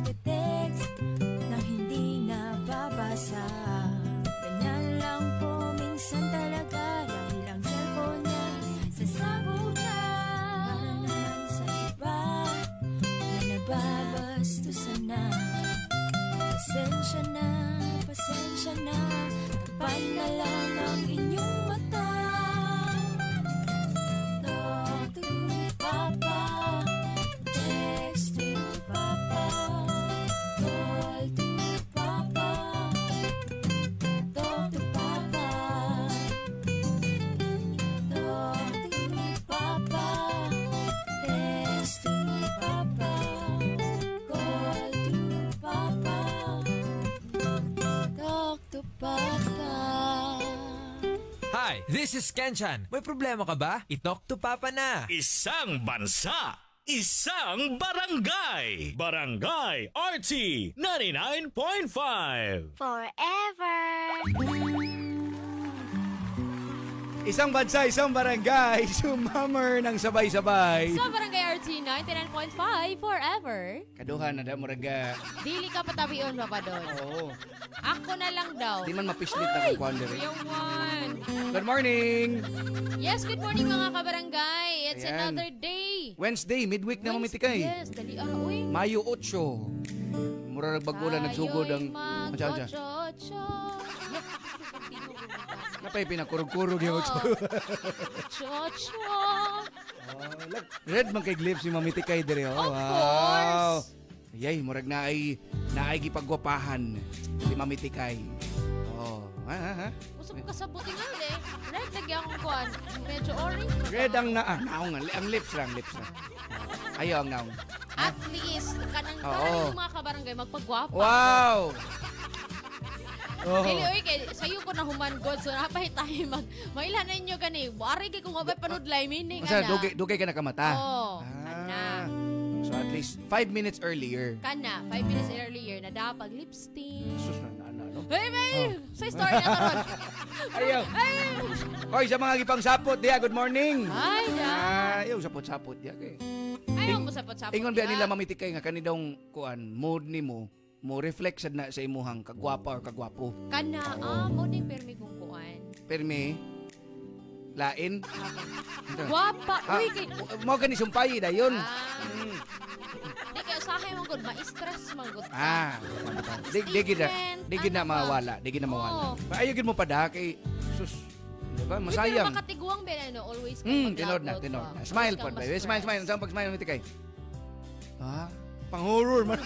nagte-text na hindi nababasa. Ganyan lang po minsan talaga, dahil ang cellphone niya sasabog na. Para naman sa iba na nababastusan na. Pasensya na, pasensya na, tapan na lang ang inyong mata. Talk to Papa, text to Papa, call to Papa, talk to Papa, talk to Papa, text to Papa, call to Papa, talk to Papa. Hi, this is Kenchan. May problema ka ba? I-talk to Papa na. Isang bansa, isang barangay. Barangay RT 99.5. Forever. Isang bansa, isang barangay, sumammer ng sabay-sabay. Sa Barangay RT 99.5 forever. Kaduhan na da, muraga. Dili ka patabion pa doon. Oo. Ako na lang daw. Di man mapislit na kung kuwan diri. Yung one. Good morning! Yes, good morning mga kabarangay. It's Ayan. another day. Wednesday, midweek na mamitikay. Yes, dali uy. Mayo 8. Mura nagbagulan, nagsugod ang... Diyan. Chocho. Napay pinakurog-kurog yung Chocho. Red man kay Glips si mamitikay diri. Oh, Of wow. course. Yay, murag naay gipagwapahan si mamitikay. Oh, ha. Gusto ko kasabuti nga eh. Red, lagi akong kuhan. Medyo orange. Red ang naong ang lips lang. Ayaw ang naong. At least, kanang Oo. parang yung mga kabarangay magpagwapa. Wow! Oh. Dili, oy, kay sayo ko na human god. So, napay tayo mailan na inyo gani. Buari kay kung mabay panudlay, meaning, Masa, dugay ka na kamata? Oo, kana. So, at least 5 minutes earlier. Kana, 5 minutes earlier na dapat lipstick. Sus na, no? Hey, sa story na to ron. Ayaw. Hoy, sa mga gipang sapot diya, good morning. Ay, da. Ayaw, sapot-sapot diya kay. Ayaw mo sapot-sapot. Ingon biya nila mamitikay nga kanidong kuan, mood ni mo reflect sad na sa imuhang kagwapa or kagwapo. Kana, mo ding permi kung kuan. Permi, lain. Gwapa, uy, kay... Mo gani sumpay dayon. Di kaya usahay mong good, ma-stress mong good. Di gid na mawala, Ayaw gid mo pa da kay sus, di ba? Masayang. Pero makatigwang ba na, always tinod na. Smile pa ba? Smile. Saan pag-smile mamitikay? Pang-horror man.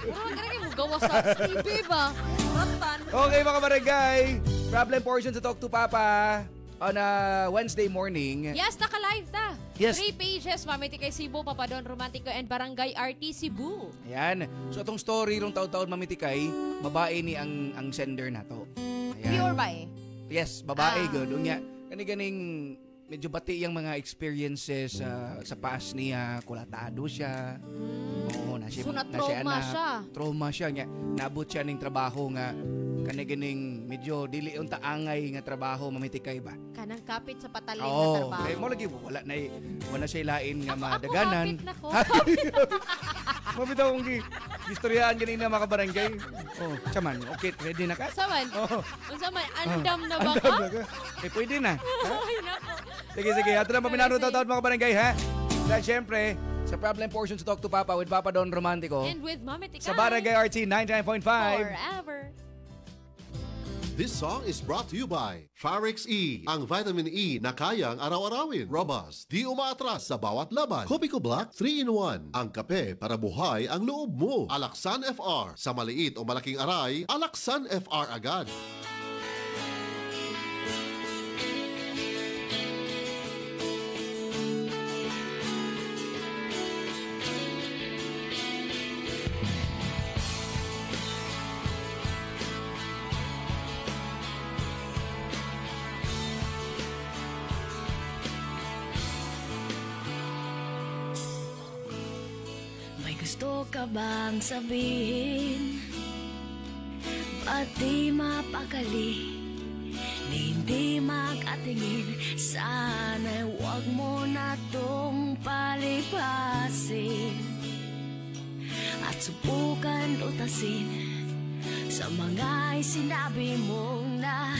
Grabe mo gawa sa TV ba? Ratan. Okay mga barangay, problem portion sa Talk to Papa on a Wednesday morning. Yes, naka-live ta. Yes. 3 pages, Mamiti kay Cebu, Papadon Romantico and Barangay RT Cebu. Ayan. So itong story rong taon-taon mamitikay, babae ni ang sender na to. Ayan. Pure ba eh? Yes, babae good. Unya, kani-ganing medyo bati yung mga experiences sa past niya, kulatado siya. Oo, trauma siya. Trauma siya nga. Naabot siya ning trabaho nga kaniganing medyo dili unta angay nga trabaho mamitikay ba. Kanang kapit sa pataling na trabaho. Kay mo lagi wala siya lain nga madaganan. Ako kapit na ko. Mabitaw kong gistoryaan ganina mga barangay. Oh, chaman. Okay, ready na ka? Saman. Oh. Saman, andam na ba ka? Eh, pwede na. Ay, nako. Sige. Ato lang paminano taon mga barangay, ha? Dahil syempre, sa problem portion sa Talk to Papa with Papa Don Romantico. And with Mami Tikay. Sa Barangay RT 99.5. Forever. This song is brought to you by Farix E, ang vitamin E na kayang araw-arawin. Robust, di umaatras sa bawat laban. Copico Black 3-in-1, ang kape para buhay ang loob mo. Alaksan FR, sa maliit o malaking aray, Alaksan FR agad. Gusto ka bang sabihin? Ba't di mapakali? Hindi makatingin. Sana'y huwag mo na tong palipasin. At subukan utasin sa mga sinabi mong na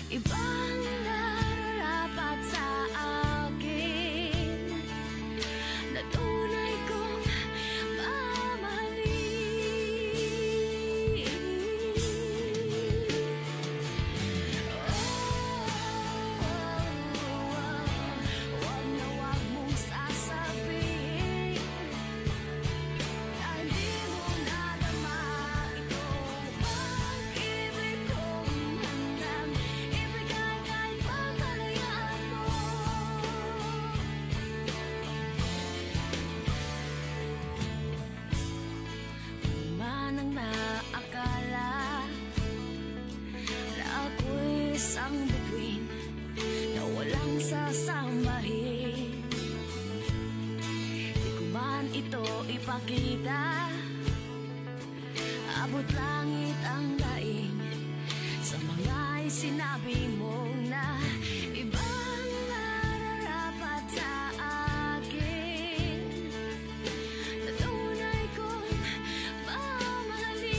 ibang nararapat sa akin, na tunay kong mamahalin. Wag na wag mong sasabihin na hindi mo nadama itong pag-ibig kong handang ibigay kahit pagkalayaan mo. Di man ang naakala na ako'y isang bituin na walang sasambahin. Di ko man ito ipakita, abot langit ang daing sa mga sinabi mong na ibang nararapat sa akin, na tunay kong mamahalin.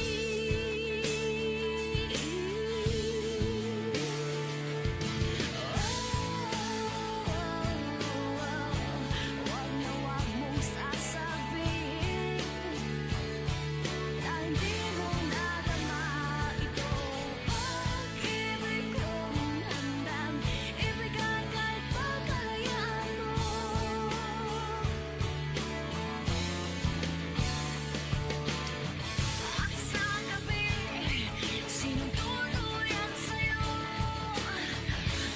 Wag na wag mong sasabihin na hindi mo nadama itong pag-ibig kong handang ibigay kahit pagkalayaan mo. At sa gabi, sinong tuluyan sa'yo?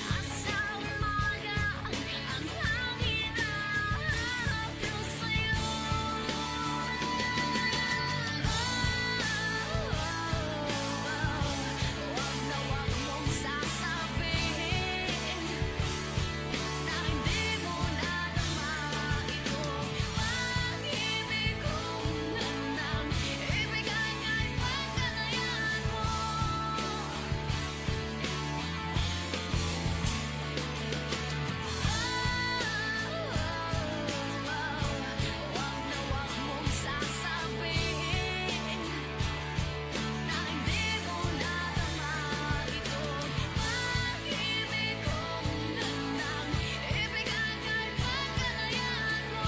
At sa umaga, ang hangin na hapyo sa'yo. Wag na wag mong sasabihin na hindi mo nadama itong pag-ibig kong handang ibigay kahit pagkalayaan mo. Wag na wag mong sasabihin na hindi mo nadama itong pag-ibig kong handang ibigay kahit pagkalayaan mo.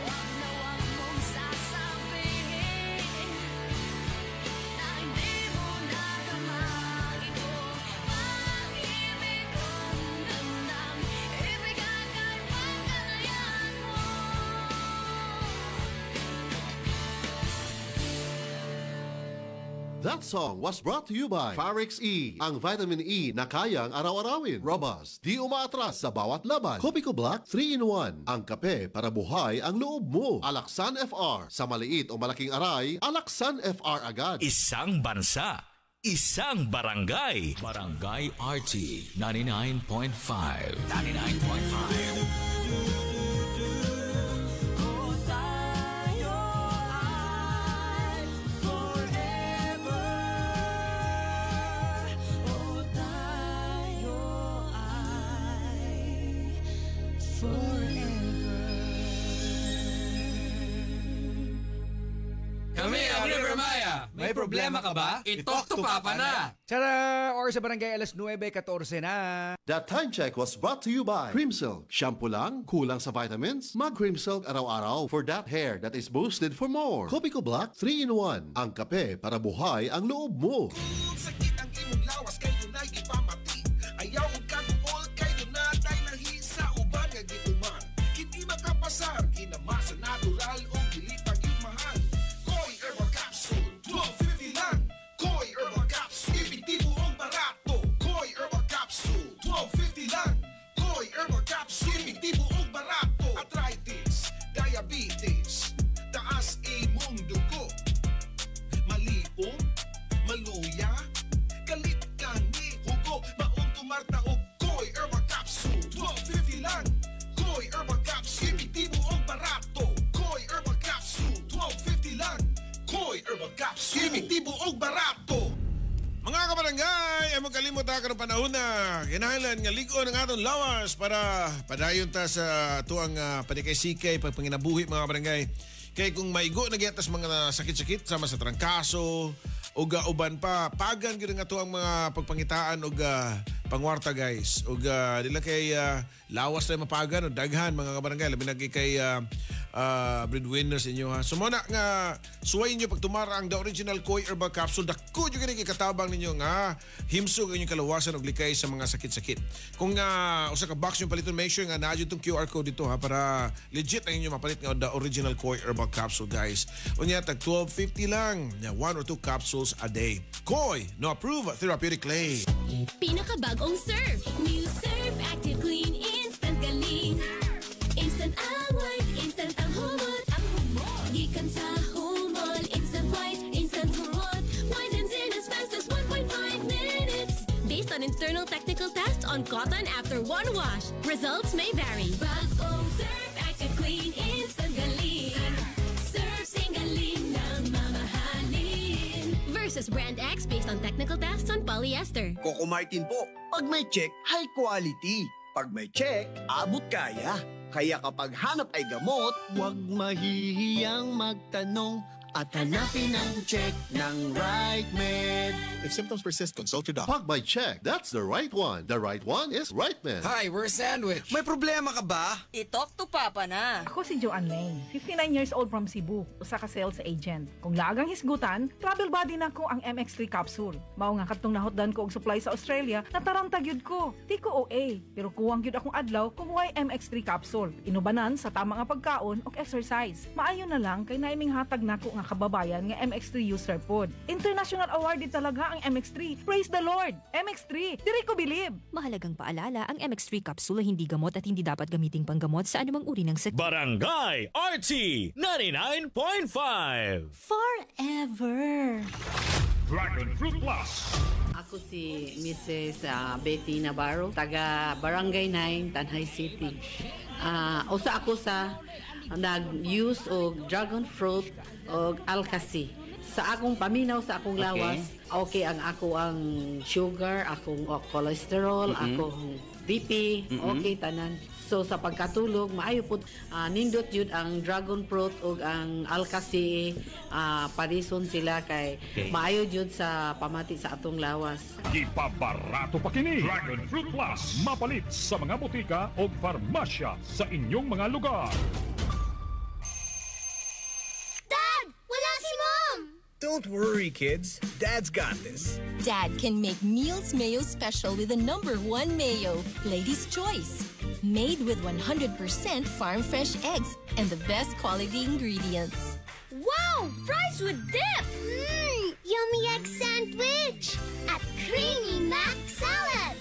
Wag na wag mong sasabihin na hindi mo nadama itong pag-ibig kong handang ibigay kahit pagkalayaan mo. That song was brought to you by Pharaoh's E, ang vitamin E na kayang araw-arawin. Robust, di umaatras sa bawat laban. Kopiko Black 3-in-1, ang kape para buhay ang loob mo. Alaksan FR, sa maliit o malaking aray, Alaksan FR agad. Isang bansa, isang barangay. Barangay RT 99.5. 99.5. Kami ang River Maya. May problema ka ba? I-talk to Papa na. Tara! Or sa barangay alas 9:14 na. That time check was brought to you by Cream Silk. Shampoo lang, kulang sa vitamins? Mag Cream Silk araw-araw for that hair that is boosted for more. Kopiko Black 3-in-1, ang kape para buhay ang loob mo. Sakit ang imong lawas kay dunay gipamati. Ayaw og kaguol kay dunay nahisa uban nga gituman. Kini makapasar kinamasa natural o dili pa gyud mahal. Koi Herbal Capsule 12.50 lang. Koi Herbal Capsule epektibo og barato. Koi Herbal Capsule 12.50 lang. Koi Herbal Capsule epektibo og barato. Arthritis, diabetes, taas imong dugo, maliom, maluya, ta karong panahon na kinahanglan nga ligon ang atong lawas para padayon ta sa tuang panikay-sikay pagpanginabuhi mga barangay. Kay kung maigo na giyatas mga sakit-sakit sama sa trangkaso o uban pa, pagan gyud nga tuang mga pagpangitaan o pangwarta guys. O dila kay lawas na mapagan o daghan mga barangay labi na kay breadwinners inyo ha. So muna nga suway inyo pag tumara ang The Original Koi Herbal Capsule, dako nyo ganyan ikatabang ninyo nga himsog ang inyong kalawasan o likay sa mga sakit-sakit. Kung usa ka box yung paliton, make sure nga naadyo itong QR code dito ha para legit ang inyo mapalit nga The Original Koi Herbal Capsule guys. Unya tag $12.50 lang, 1 or 2 capsules a day. Koi, no approved therapeutic claim. Pinakabagong Surf. New Surf Active Clean Instant Galing. Instant away, instant ang humot. Gikan sa humol, instant white, instant humot. Whitens in as fast as 1.5 minutes. Based on internal technical tests on cotton after one wash. Results may vary. Bagong Surf Active Clean Instant Galing. Surf Singaling na mamahalin. Versus Brand X based on technical tests on polyester. Coco Martin po. Pag may check, high quality. Pag may check, abot kaya. Kaya kapag hanap ay gamot, huwag mahihiyang magtanong at hanapin ang check ng Right Med. If symptoms persist, consult your doctor. Pag may check, that's the right one. The right one is Right Med. Hi, we're Sandwich. May problema ka ba? I-talk to Papa na. Ako si Joanne Lane, 59 years old from Cebu, usa ka sales agent. Kung lagang hisgutan, travel buddy na ko ang MX3 capsule. Mao nga katong nahotdan ko og supply sa Australia, nataranta gyud ko. Di ko OA, pero kuwang gyud akong adlaw kumuhay MX3 capsule. Inubanan sa tama nga pagkaon og exercise. Maayo na lang kay naiming hatag nako nga kababayan nga MX3 user pod. International awarded talaga ang MX3. Praise the Lord! MX3, diri ko believe. Mahalagang paalala, ang MX3 capsule ay hindi gamot at hindi dapat gamiting panggamot sa anumang uri ng sakit. Barangay RT 99.5 Forever. Dragon Fruit Plus. Ako si Mrs. Betty Navarro, taga Barangay 9, Tanhay City. Usa ako sa nag-use og dragon fruit og alkasi. Sa akong paminaw, sa akong lawas, okay ang ako ang sugar, akong cholesterol, akong BP, okay tanan. So sa pagkatulog, maayo po nindot yun ang dragon fruit ug ang alkasi, parison sila kay maayo yun sa pamati sa atong lawas. Ipabarato pa kini Dragon Fruit Plus, mapalit sa mga botika o farmasya sa inyong mga lugar. Dad! Wala si Mom! Don't worry, kids. Dad's got this. Dad can make meals mayo special with the #1 mayo, Lady's Choice. Made with 100% farm fresh eggs and the best quality ingredients. Wow! Fries with dip! Yummy egg sandwich! At creamy mac salad!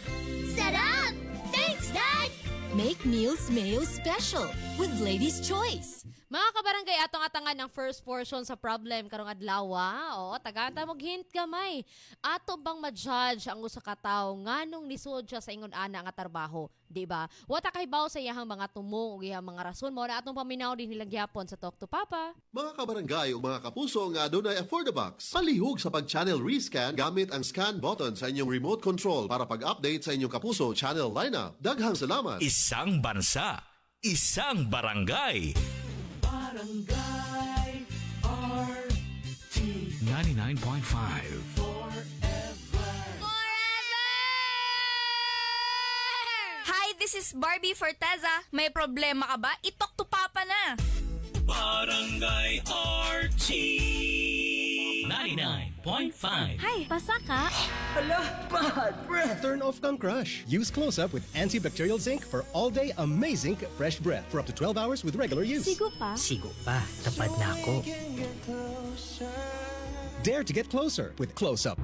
Sarap! Thanks, Dad! Make meals mayo special with Lady's Choice. Mga kabarangay, atong atangan ng first portion sa problem karong adlaw. Oo, tagata mog hint gamay. Ato bang ma-judge ang usa ka tawo nganong lisod siya sa ingon ana nga trabaho, di ba? Wata kay baw sa iyang mga tumong ug iyang mga rason mo na atong paminaw din nilang gyapon sa Talk to Papa. Mga kabarangay o mga kapuso nga adunay Affordabox, palihog sa pag-channel rescan gamit ang scan button sa inyong remote control para pag-update sa inyong kapuso channel lineup. Daghang salamat. Isang bansa, isang barangay. Barangay RT 99.5 Hi, this is Barbie Forteza. May problema ka ba? I-talk to Papa na. Barangay RT 99.5 Hi, basa ka? Hala, bad breath. Turn off kang crush. Use Close-Up with antibacterial zinc for all-day amazing fresh breath for up to 12 hours with regular use. Sigo pa? Sigo pa. Tapad na ako. Dare to get closer with Close-Up.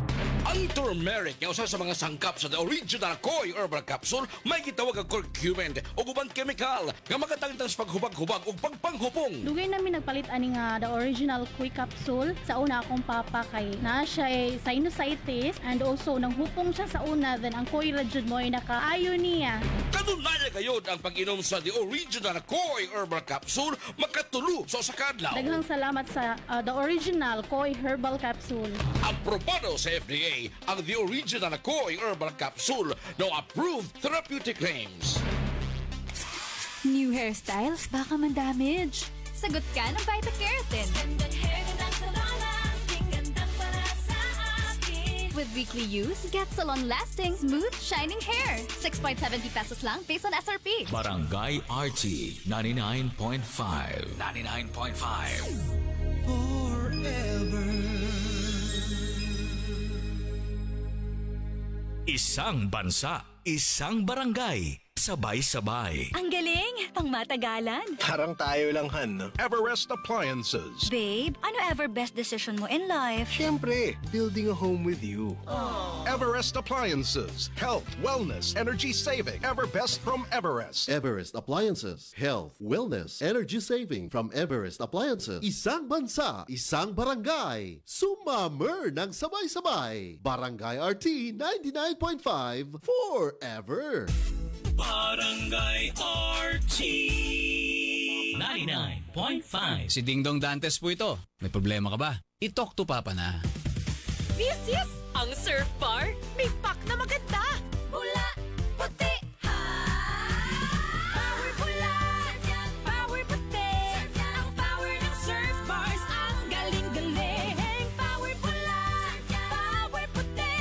Ang turmeric nga usa sa mga sangkap sa The Original Koi Herbal Capsule may gitawag ang curcumin o ubang chemical nga magatangtang sa paghubag-hubag o pagpanghupong. Dugay namin nagpalit ani nga The Original Koi Capsule. Sa una akong papa kay naa siya ay sinusitis and also nang hupong siya sa una, then ang Koi ra jud mo ay nakaayo niya. Kanunay gayud ang pag-inom sa The Original Koi Herbal Capsule makatulo sa usa ka adlaw. Daghang salamat sa The Original Koi Herbal Capsule. Aprobado sa FDA. barangay ang the original na Koi Herbal Capsule no approved therapeutic claims. New hairstyle? Baka man-damage. Sagot ka ng Vita-Keratin. With weekly use, get salon-lasting, smooth, shining hair. 6.70 pesos lang based on SRP. Barangay RT 99.5. 99.5. Forever. Isang bansa, isang barangay, sabay-sabay. Ang galing! Pang matagalan. Parang tayo lang, Han, no? Everest Appliances. Babe, ano ever best decision mo in life? Siyempre, building a home with you. Everest Appliances. Health, wellness, energy saving. Everbest from Everest. Everest Appliances. Health, wellness, energy saving from Everest Appliances. Isang bansa, isang barangay. Sumammer ng sabay-sabay. Barangay RT 99.5 forever. Barangay RT 99.5. Si Ding Dong Dantes po ito. May problema ka ba? I-talk to Papa na. This is ang Surf Bar. May pack na maganda. Pula, puti, power pula, power puti. Ang power ng Surf Bars, ang galing-galing. Power pula, power puti.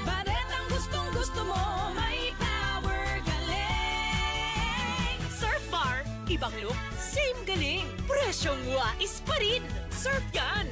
Baret ang gustong-gusto mo, may power galing. Surf Bar. Ibang look, same galing. Presyong wais pa rin. Surf yan.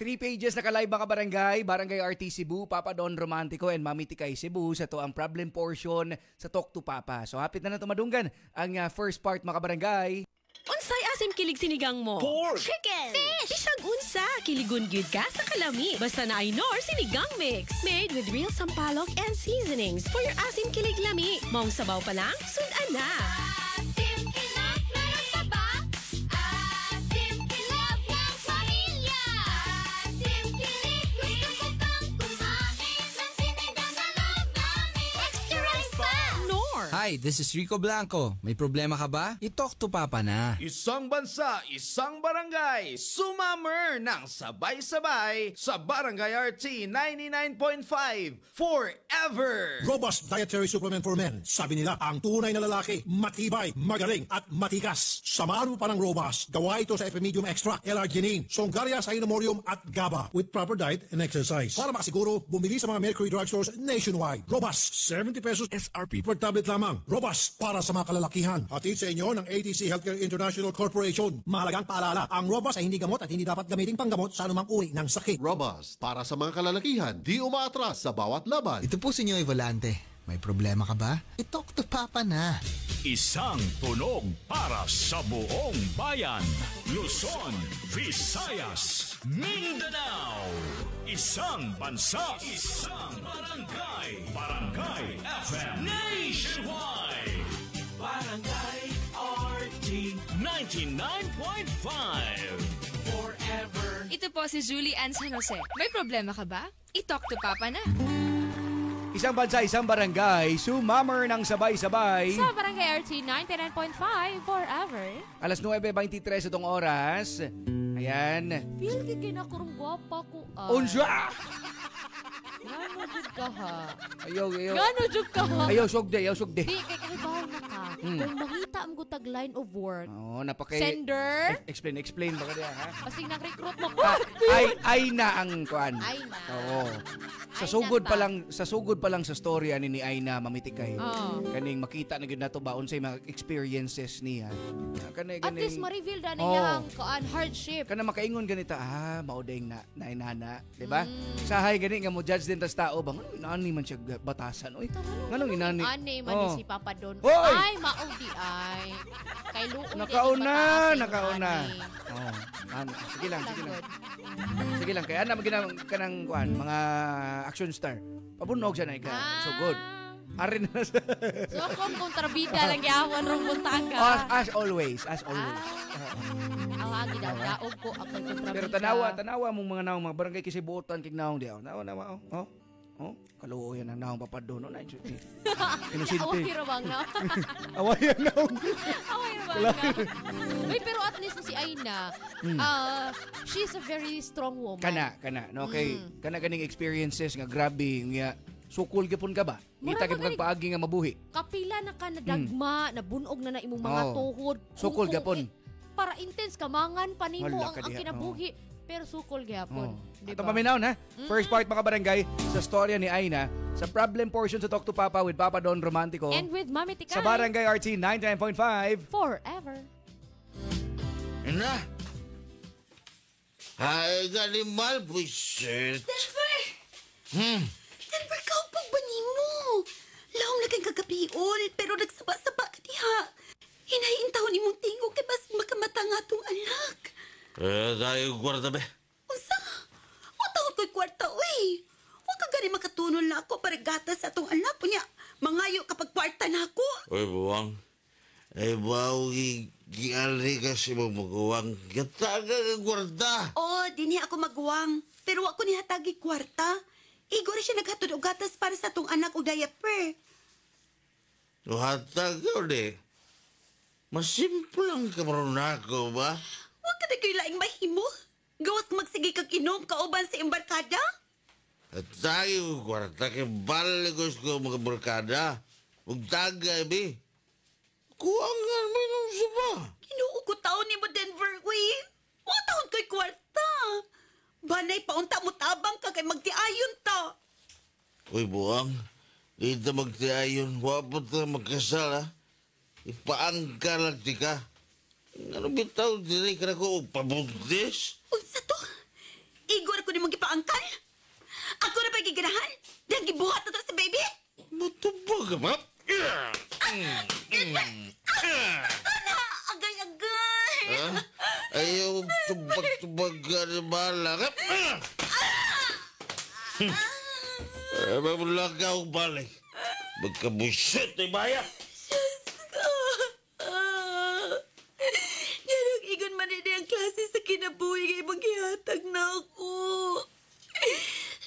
3 pages na ka-live mga barangay, Barangay RT Cebu, Papa Don Romantico and Mami Tikay Cebu. Sa to ang problem portion sa Talk to Papa. So hapit na tumadunggan ang first part mga barangay. Unsay asim kilig sinigang mo? Pork! Chicken! Fish! Bisag unsa, kiligon gyud ka sa kalami. Basta na Nor sinigang mix. Made with real sampalok and seasonings for your asim kilig lami. Maong sabaw pa lang, sudan na. Asim kinat, meron pa ba? Asim kinat ng pamilya. Asim kilig, gusto ko pang kumain ng sinigang na love namin. Extra rice pa! Nor! Hi, this is Rico Blanco. May problema ka ba? I-talk to Papa na. Isang bansa, isang barangay, sumammer ng sabay-sabay sa Barangay RT 99.5 forever! Robust Dietary Supplement for Men. Sabi nila, ang tunay na lalaki, matibay, magaling, at matikas. Samahan mo pa ng Robust. Gawa ito sa Epimedium Extract, L-Arginine, Songaria Cynomorium, at GABA with proper diet and exercise. Para makasiguro, bumili sa mga Mercury Drugstores nationwide. Robust, 70 pesos SRP per tablet lamang. Robust, para sa mga kalalakihan. Hatid sa inyo ng ATC Healthcare International Corporation. Mahalagang paalala, ang Robust ay hindi gamot at hindi dapat gamitin panggamot sa anumang uri ng sakit. Robust, para sa mga kalalakihan, di umaatras sa bawat laban. Ito po si Nyoy Volante. May problema ka ba? I-talk to Papa na. Isang tunog para sa buong bayan. Luzon, Visayas, Mindanao. Isang bansa, isang barangay. Barangay FM Nationwide. Barangay RT 99.5. Forever. Ito po si Julie Ann San Jose. May problema ka ba? I-talk to Papa na. Isang bansa, isang barangay, sumammer ng sabay-sabay. Sa Barangay RT 99.5 forever. Alas 9:23 itong oras. Ayan. Feel ka ginakurong gwapa ko. Unsya! Gano jud ka ha? Ayaw. Gano jud ka ha? Ayaw, sugde. Di, kay kahibawal na ka. Kung makita mo ko tag line of work. Oo, napakay... Sender? Explain baka diya, ha? Pasig nag-recruit mo. Ay na ang kuan. Ay na. Oo. Sa sugod pa lang sa story ani ni Aina Mamitikay. Kaning makita na gyud nato ba unsay mga experiences niya. At least ma-reveal na niya ang kuan hardship. Kana makaingon ganita, mao daing na inana, di ba? Sahay gani nga mo judge din tas tao bang inani man siya batasan oy. Nganong inani? Ani man si Papa Don. Oy! Ay maudi ay. Kay luon nakauna. Oh, sige lang. Sige lang kaya na maginang kanang kuan mga action star. Pabunog siya na ika. So good. Arin na sa... So kung kontrabida lang yawan rong buntaga. As always. Awagi daw daog ko ako kontrabida. Pero tanawa mong mga naong mga barangay kisibuotan kig naong diaw. Nawa. Oh, kaluoyan ang naong papadon. No, Away inusinti. rabang na. Awayan naong. Away rabang na. Uy, pero at least si Aina, she's a very strong woman. Kana. No, kay, kana ganing experiences nga grabe, nga sukul gapon ka ba? Kita kay pagpaagi nga mabuhi. Kapila na ka nadagma, nabunog na imong mga tuhod. Sukul gapon. Para intense kamangan panimo Wala ang ka diha, kinabuhi. Pero sukol gyapon. Ito paminaw na. First part mga barangay sa storya ni Aina sa problem portion sa Talk to Papa with Papa Don Romantico. And with Mami Tikay. Sa Barangay RT 99.5. Forever. Na. Ay, galimal, buisit. Denver! Denver, kaupag ba ni mo? Lahom na kang kagabion, pero nagsaba-saba ka diha. Hinahintaw ni mong tingog kay mas makamata nga tong anak. Tayo kwarta be. Unsa? Watawag ko'y kwarta, uy. Huwag ka gani makatunol na ako para gatas sa atong anak. Punya, mangayo kapag kwarta na ako. Uy, buwang. Ay, baw, gialri ka si mong maguwang. Gataga ang kwarta. Oo, di niya ako maguwang. Pero ako niya tagi kwarta. Igor siya naghatod og gatas para sa atong anak o diaper. Hatag ka ulit. Masimplang kamaroon ako ba? Huwag ka na kayo laing mahimo. Gawas magsige kag inom kauban sa embarkada. At tayo kwarta kay baligos ko mga barkada. Huwag tagay, be. Kuwangan mo yung suba. Kinuog ko taon ni mo, Denver, uy. Huwag taon ko'y kwarta. Banay paunta mo tabang ka kay magtiayon ta. Uy, buwang. Dito magtiayon. Wapot na magkasal, ha? Ipaangka lang tika. Ano bitaw, dili ka na ko pabuntis? Unsa to? Igor ko ni mong gipaangkal? Ako na pa giganahan? Dahil gibuhat na to sa baby? Matubog ka ba? Ana, agay-agay. Ayaw tubag-tubag ka na bahala. Mamulang ka akong balik. Magkabusit na bayan. Ganang igon man din ang klase sa kinabuhi kay maghihatag na ako.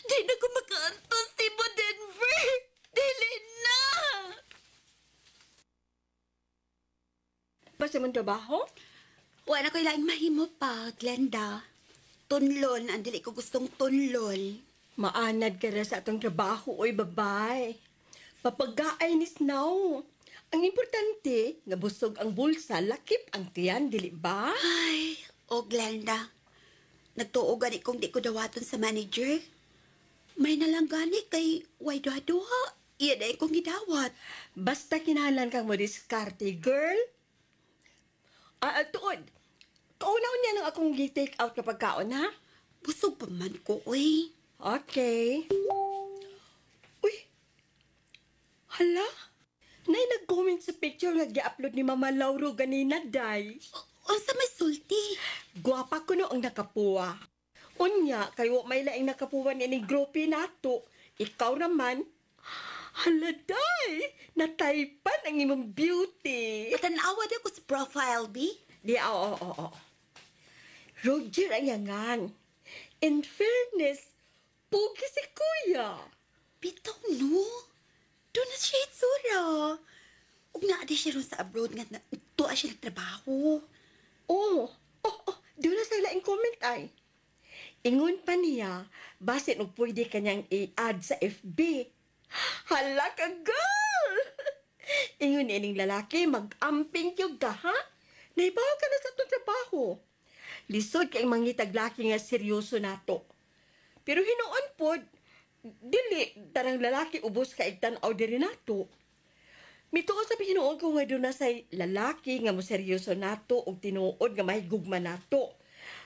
Di na ko makaantos, Tibo Denver. Dili na. Basta mong trabaho? Wala ko ilang mahimo pa, Glenda. Tunlon, ang dili ko gustong tunlon. Maanad ka na sa atong trabaho, oy babay. Papagaay ni Snow. Ang importante, nga busog ang bulsa, lakip ang tiyan, dili ba? Ay, Glenda. Nagtuo gani kung di ko dawaton sa manager. May nalang gani kay way duha-duha. Iya dahil kong gidawat. Basta kinahanglan kang mo diskarte, girl. Tuod. Kaunaon niya nang akong gi-take out kapag kaon, ha? Busog pa man ko, uy. Okay. Uy. Hala? Nay nag-comment sa picture nga gi-upload ni Mama Lauro ganina, day. Unsa may sulti? Guwapa ko no ang nakapuwa. Unya, kayo may laing nakapuwa ni groupie nato. Ikaw naman, hala, day. Nataypan ang imong beauty. Matanawa di ako sa profile, B? Di, oo. Roger ang yangan. In fairness, pugi si Kuya. Bitaw, no? Doon na siya itsura. Ug na di siya ron sa abroad nga tuwa siya nagtrabaho. Doon na sa laing comment ay. Ingon pa niya, basit mo pwede kanyang i-add sa FB. Hala ka, girl! Ingon ining lalaki, mag-amping yung ka, ha? Naibaw ka na sa itong trabaho. Lisod kay mangitaglaki nga seryoso nato. Pero hinoon po, dili, tarang lalaki ubos ka igtanaw diri nato. Mituon sa hinoon ko nga doon na sa lalaki nga mo seryoso nato o tinuod nga mahigugma nato.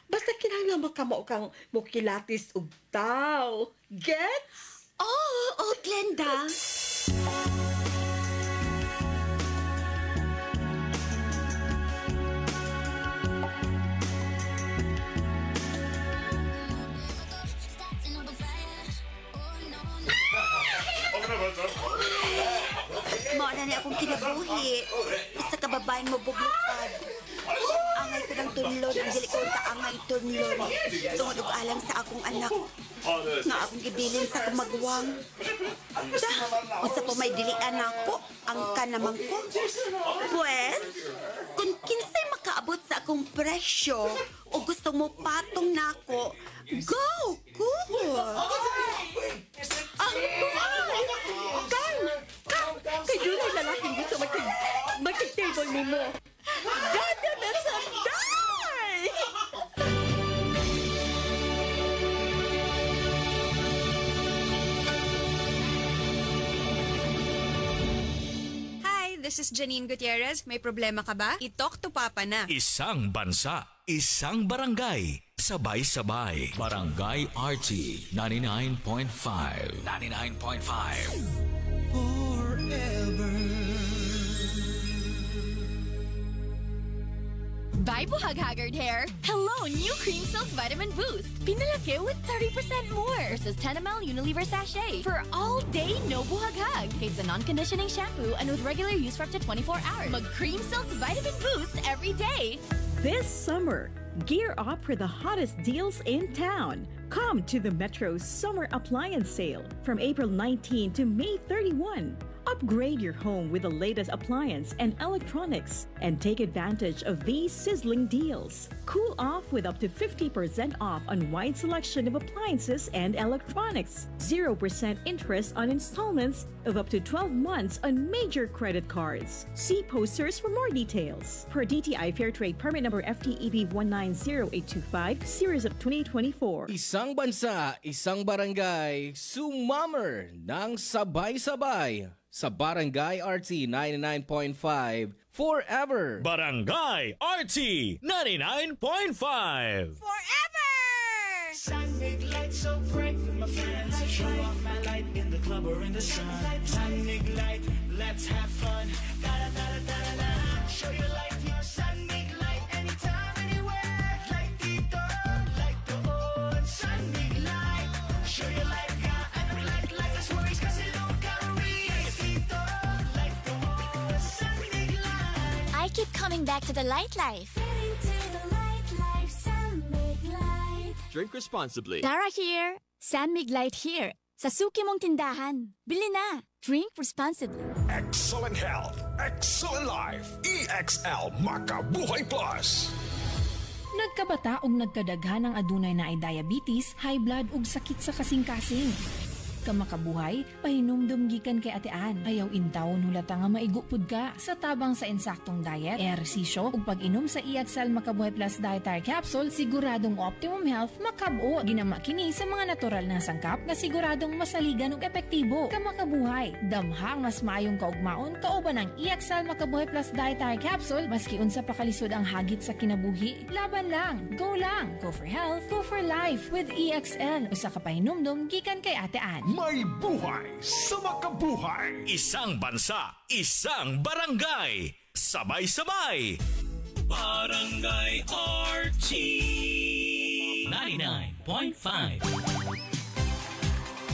Basta kinahanglan makamao kang mukilatis og tao. Gets? Oh, Glenda. Mao na niya akong kinabuhi. Isa ka babaeng mabublukad. Angay ko ng tunlon ang dili ko kaangay tunlon. Tungod og alang sa akong anak. Nga akong gibilin sa kumagwang. Usa pa may dilian ako, ang kanamang ko. Pues, kung kinsay makaabot sa akong presyo o gusto mo patong nako, go! Go! Kay doon ay lalaking gusto magkig-table ni mo. Ganda na sa day! Hi, this is Janine Gutierrez. May problema ka ba? I-talk to Papa na. Isang bansa, isang barangay, sabay-sabay. Barangay RT 99.5. 99.5. Buy Buhag-Haggard Hair. Hello, new Cream Silk Vitamin Boost. Pinalaki with 30% more versus 10 ml Unilever sachet for all day no buhag-hag. Kaysa non-conditioning shampoo and with regular use for up to 24 hours. Mag Cream Silk Vitamin Boost every day. This summer, gear up for the hottest deals in town. Come to the Metro Summer Appliance Sale from April 19 to May 31. Upgrade your home with the latest appliance and electronics and take advantage of these sizzling deals. Cool off with up to 50% off on wide selection of appliances and electronics. 0% interest on installments of up to 12 months on major credit cards. See posters for more details. Per DTI Fairtrade Permit Number FTEB 190825, Series of 2024. Isang bansa, isang barangay, sumammer ng sabay-sabay sa Barangay RT 99.5 forever. Barangay RT 99.5. Forever! Sun make light so bright with my friends. Show off my light in the club or in the sun. Sun make light, let's have fun. Da da da da da da. Show your light, your sun make light anytime, anywhere. Light dito, light doon. Sun make light, show your light, yeah. And light less worries 'cause it don't carry. Dito, light doon. Sun make light. I keep coming back to the light life. Drink responsibly. Tara here. San Mig Light here. Sa suki mong tindahan. Bili na. Drink responsibly. Excellent health, excellent life. EXL Makabuhay Plus. Nagkabata og nagkadaghan ng adunay na ay diabetes, high blood ug sakit sa kasing-kasing. Kamakabuhay, pahinumdum gikan kay atean. Ayaw intaw nulata nga maigupod ka sa tabang sa insaktong diet, ehersisyo ug pag-inom sa EXL Makabuhay Plus Dietary Capsule, siguradong optimum health makabuo. Ginama kini sa mga natural na sangkap nga siguradong masaligan ug epektibo. Kamakabuhay, damhang mas maayong kaugmaon kauban ang EXL Makabuhay Plus Dietary Capsule maski unsa pa kalisod ang hagit sa kinabuhi. Laban lang, go lang. Go for health, go for life with EXL. Usa ka pahinumdum gikan kay atean. May buhay sa makabuhay. Isang bansa, isang barangay, sabay-sabay. Barangay RT 99.5.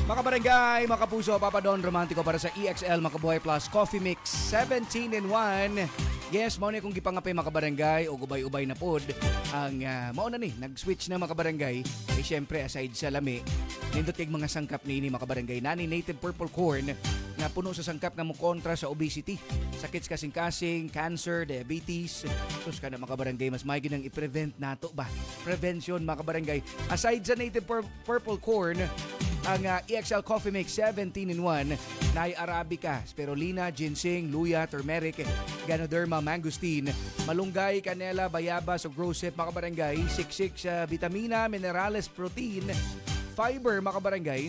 Mga barangay, mga kapuso, Papa Don Romantico para sa EXL Makabuhay Plus Coffee Mix 17-in-1. Yes, mauna kong gipangapay mga barangay o ubay-ubay na pod. Ang mauna ni, nag-switch na mga barangay. Eh syempre, aside sa lami, nindotig mga sangkap ni ini mga barangay. Nani native purple corn na puno sa sangkap nga mo kontra sa obesity. Sakit kasing-kasing, cancer, diabetes. Sus ka na mga barangay, mas may ginang i-prevent nato ba? Prevention mga barangay. Aside sa native purple corn, ang EXL Coffee Mix 17-in-1 na ay Arabica, spirulina, ginseng, luya, turmeric, ganoderma, mangosteen, malunggay, canela, bayabas o grosep mga barangay, siksik sa vitamina, minerales, protein, fiber mga barangay,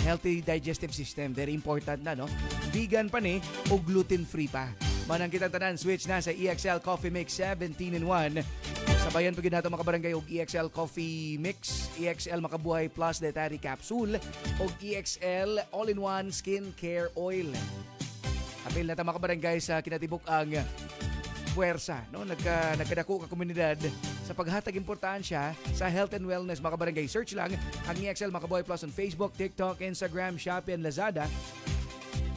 healthy digestive system, very important na no, vegan pa ni o gluten-free pa. Manang kitang tanan, switch na sa EXL Coffee Mix 17-in-1. Sabayan pagin nato mga barangay og EXL Coffee Mix, EXL Makabuhay Plus Dietary Capsule og EXL All-in-One Skin Care Oil. Apil na ta mga barangay sa kinatibuk ang puwersa, no? Nagkadako ka komunidad sa paghatag importansya sa health and wellness mga barangay. Search lang ang EXL Makabuhay Plus on Facebook, TikTok, Instagram, Shopee and Lazada.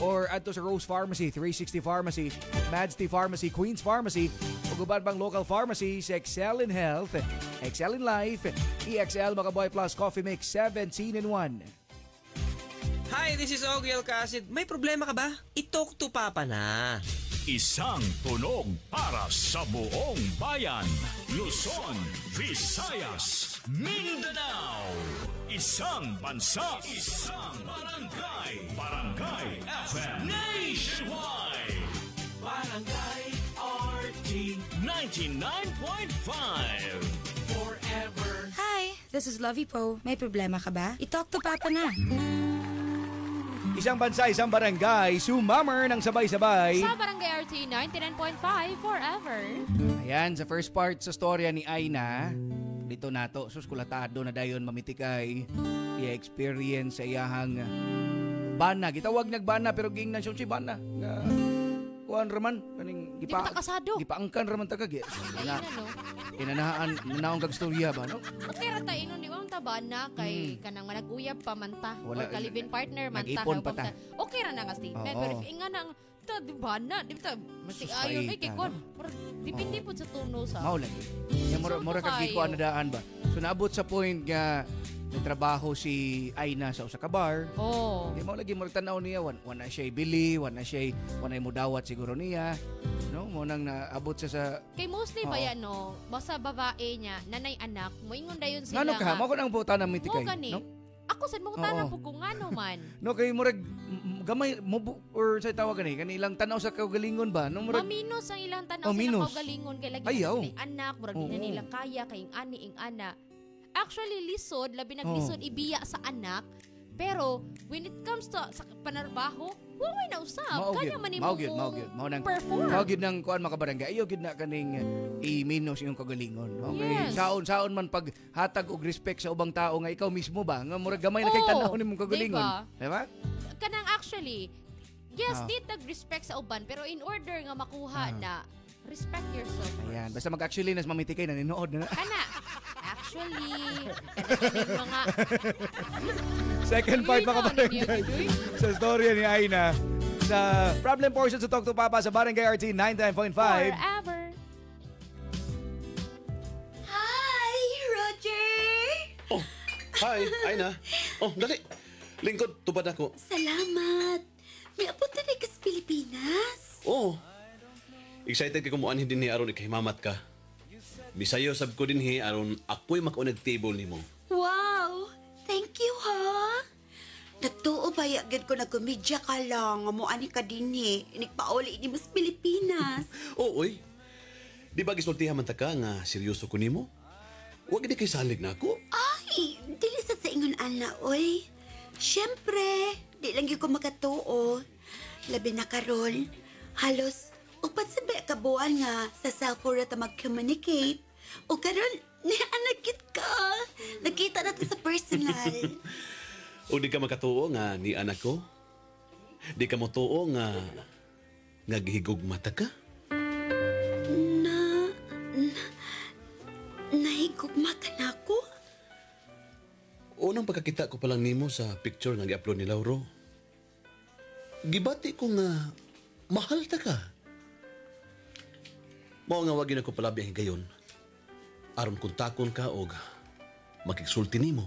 or adto sa Rose Pharmacy, 360 Pharmacy, Mads T Pharmacy, Queens Pharmacy, ug uban pang local pharmacy sa Excel in Health, Excel in Life, EXL Makaboy Plus Coffee Mix 17-in-1. Hi, this is Ogie Alcacid. May problema ka ba? I-talk to Papa na. Isang tunog para sa buong bayan. Luzon, Visayas, Mindanao. Isang bansa, isang barangay. Barangay FM Nationwide. Barangay RT 99.5. Forever. Hi, this is Lovey Po. May problema ka ba? I-talk to Papa na. Isang bansa, isang barangay, sumammer ng sabay-sabay. Sa Barangay RT 99.5 forever. Ayan, sa first part sa storya ni Aina, dito nato, suskulatado na dayon mamitikay, i-experience sa iyahang bana. Gitawag nagbana pero ging na siya si bana. Kuan raman, kaning Di ba kasado? gipaangkan raman tagag. Inanahaan, nanaong kag storya ba, no? Okay ra tayo nun, di ba ang tabana kay kanang manag-uyab pa manta or Wala, kalibin partner manta. nag-ipon pa ta. Okay ra na nga statement. Oo. Pero if inga nang di ba na, di ba masig ayon ay kay kon. Depende po sa tuno sa. Mao lagi. Ya mura kag kayo. gikuan na daan ba. So naabot sa point nga nagtrabaho si Aina sa usa ka bar. Oh. Di mo lagi mo tanaw niya wan na siya bili, wan na mo dawat siguro niya. No, mo nang naabot siya sa Kay mostly ba yan, no? Basta babae niya, nanay anak, moingon dayon sila. ngano ka? Mo ko nang buta ng Mo mitikay, gani. no? Ako sad mo tanang Oo. po kung ano man. No kay murag gamay mo or sa tawag gani kanilang tanaw sa kaugalingon ba? No murag Maminos ang ilang tanaw Oh, sa minus. kaugalingon kay lagi Ayaw. sila anak, murag di na Oo. nila kaya kay ing ani ing ana. Actually lisod, labi naglisod ibiya sa anak. Pero when it comes to sa panarbaho, wala na usab. Kaya man mao gyud mao nang perform. mao gyud nang kuan makabarangay ayo gyud na kaning i-minus yung kagalingon. Okay, Yes. saon man pag hatag og respect sa ubang tao nga ikaw mismo ba nga murag gamay na kay Oo, tanaw nimong kagalingon. diba? Diba? Kanang actually, yes, Ah. need respect sa uban, pero in order nga makuha na, respect yourself. Ayan, basta mag-actually nas mamitikay na ninood na. Kana, actually, kaning mga Second part Yun mga na, barangay sa storya ni Aina sa problem portion sa Talk to Papa sa Barangay RT 99.5. forever. Hi, Roger! Oh, hi, Aina. Oh, dali. Lingkod, tupad ako. Salamat! May abot na rin ka sa Pilipinas. Oh, excited ka kumuan din ni aron ikahimamat ka. Bisayo sab ko din aron ako'y makunag table nimo. Wow! Thank you, ha? Nagtuo ba yagad ko na komedya ka lang. Amuani ka din Nagpauli ni mas Pilipinas. Oo, oy. Di ba gisultihan man ta ka nga seryoso ko nimo? Huwag di kay salig na ako. Ay, dili sa ingon ana, oy. Siyempre, di lang yung ko makatuo. Labi na karon, halos upat sa kabuan nga sa cellphone na ta mag-communicate. O karon, nianagkit ka. Nakita natin sa personal. O di ka makatuo nga ni anak ko? Di ka mo tuo nga gihigog mata ka? Nahigugma ka na ako? Unang pagkakita ko pa lang nimo sa picture nga gi-upload ni Lauro. Gibati ko nga mahal ta ka. Mao nga wagin ako palabi ang higayon. Aron kontakon ka og makigsulti nimo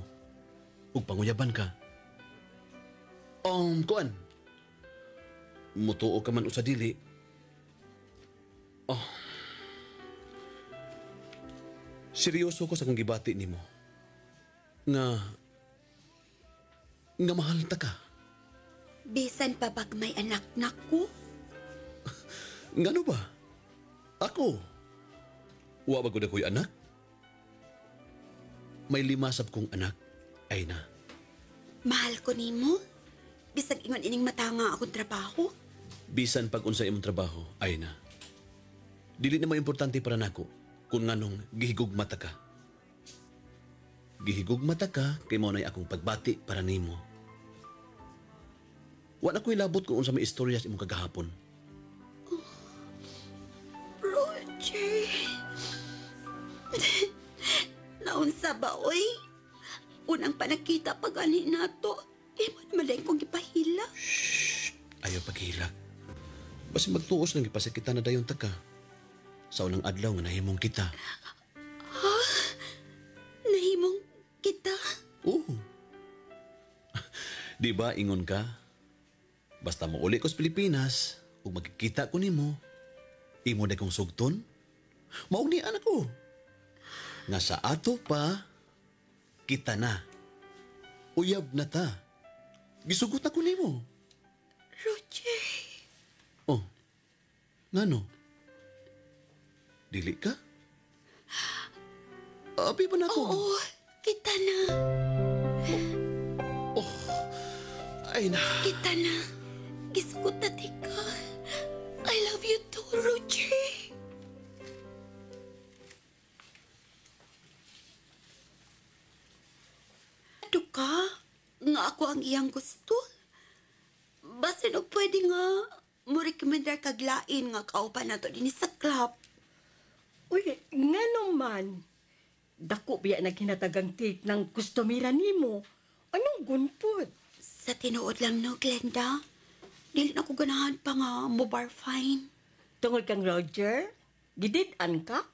ug panguyaban ka. Kuan. Mutuo ka man usa dili. Oh. Seryoso ko sa kong gibati nimo. Nga mahal ta ka. Bisan pa bag may anak na ko? Ngano ba? Ako? Wa ba ko na ko'y anak? May 5 sab kong anak, Aina. Mahal ko nimo? Bisag ingon ining matanga akong trabaho? Bisan pag unsa imong trabaho, Aina. Dili na mo importante para nako kung nganong gihigugma ta ka. Gihigugma ta ka kay mao nay akong pagbati para nimo. Wa na ko'y labot kung unsa may istorya sa imong kagahapon. Roger. Naunsa ba, oy? Unang panakita pa gani nato. Imo naman lang kong ipahila. Ayaw paghilak. Basi magtuos lang ipasa kita na dayon taka. Sa unang adlaw nga nahimong kita. Ha? Nahimong kita? Oo. Di ba ingon ka? Basta mo uli ko sa Pilipinas, ug magkikita ko nimo, imo day kong sugton, maugnian ako. Nga sa ato pa, kita na. Uyab na ta. Gisugot ako nimo. Roger. Oh, ngano? Dili ka? Abi ba na ako? Oo, kita na. Oh, ay na. Kita na. Gisugot na tika. I love you too, Roger. Ano ka? Nga ako ang iyang gusto? Basin o pwede nga mo-recommendar kag lain nga kaupan nato din sa club. Uy, nga naman. Dako biya naghinatagang take ng kustomira nimo. Anong gunpod? Sa tinuod lang no, Glenda. Dili na ko ganahan pa nga mo bar fine. Tungod kang Roger? Gidid-an ka?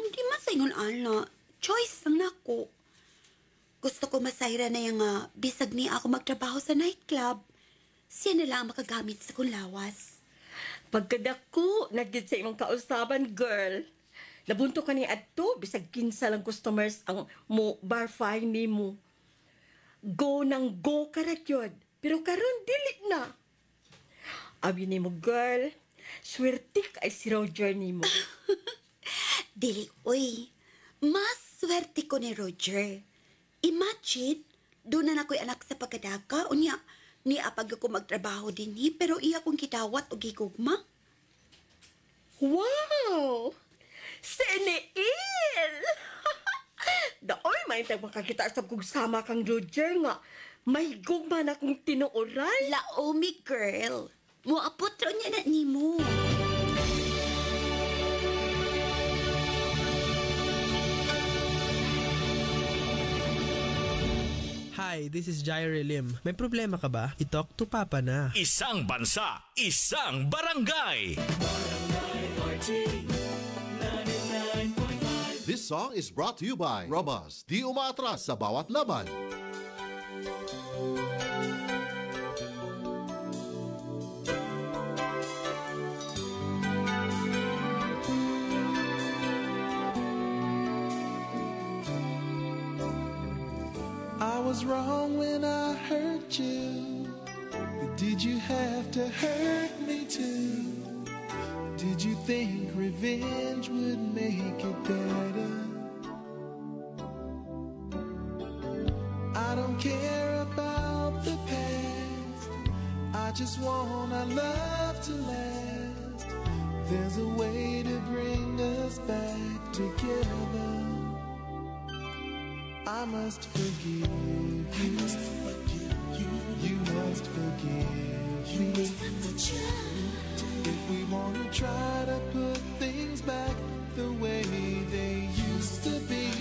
Di man sa ingon ana. Choice lang nako. Gusto ko masayra na yung bisag ni ako magtrabaho sa nightclub. Siya na lang makagamit sa kong lawas. Pagkadako, nagdid sa imong kausaban, girl. Labunto ka ni adto, bisag kinsa lang customers ang mo bar fine nimo. Go nang go ka ra gyud, pero karon dili na. Abi nimo, girl. Swerte kay si Roger nimo. Dili, uy. Mas swerte ko ni Roger. Imagine, doon na nako'y anak sa pagkadaka. Unya, ni apag ako magtrabaho din pero iya kong kitawat o gigugma. Wow! Seniil! Daoy, may makakita sa kong sama kang Roger nga. May gugma na kong tinuoran. Laomi, girl. Muapot ron niya na ni mo. Hi, this is Jaire Lim. May problema ka ba? I-talk to Papa na. Isang bansa, isang barangay. This song is brought to you by Robas. Di umaatras sa bawat laban. I was wrong when I hurt you, but did you have to hurt me too? Did you think revenge would make it better? I don't care about the past, I just want our love to last. There's a way to bring us back together. I must forgive you. You must forgive me. If we want to try to put things back the way they used to be.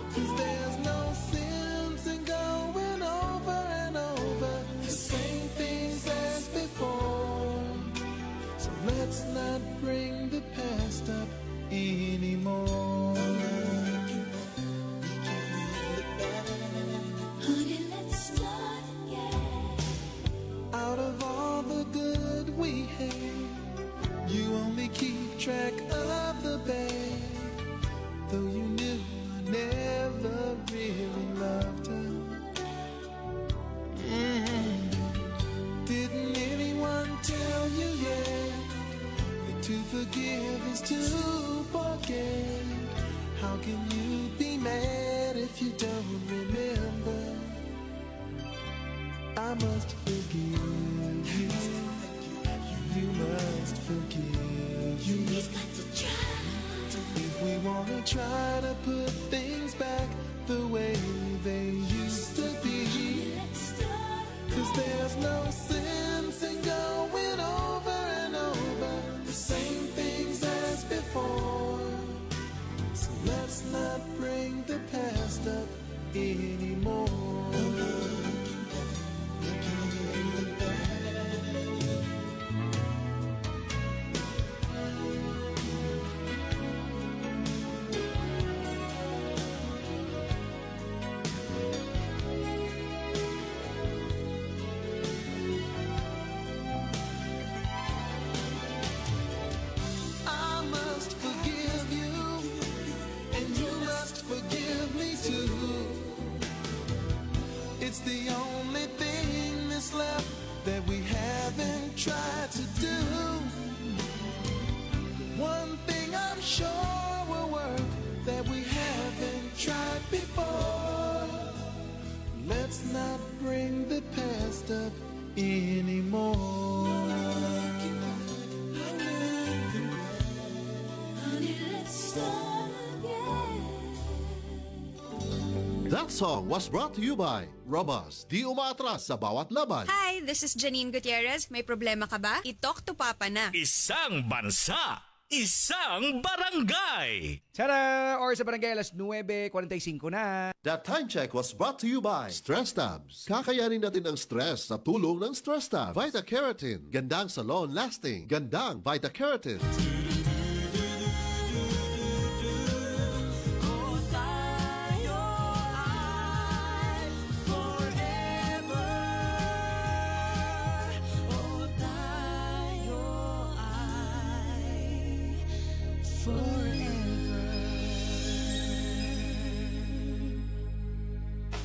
'Cause there's no sense in going over and over the same things as before. So let's not bring the past up anymore. Out of all the good we had, you only keep track of the bad. Though you knew I never really loved her. Didn't anyone tell you yet that to forgive is to forget? How can you be mad if you don't remember? I must forgive you. You must forgive me. If we want to try to put things back the way they used to be. 'Cause there's no sense in going over and over the same things as before. So let's not bring the past up anymore. step anymore. Honey, let's start again. That song was brought to you by Robust. Di umaatras sa bawat laban. Hi, this is Janine Gutierrez. May problema ka ba? I-talk to Papa na. Isang bansa, isang barangay. Tara! Or sa barangay alas 9:45 na. That time check was brought to you by Stress Tabs. Kakayanin natin ang stress sa tulong ng Stress Tabs. Vita Keratin. Gandang salon lasting. Gandang Vita Keratin.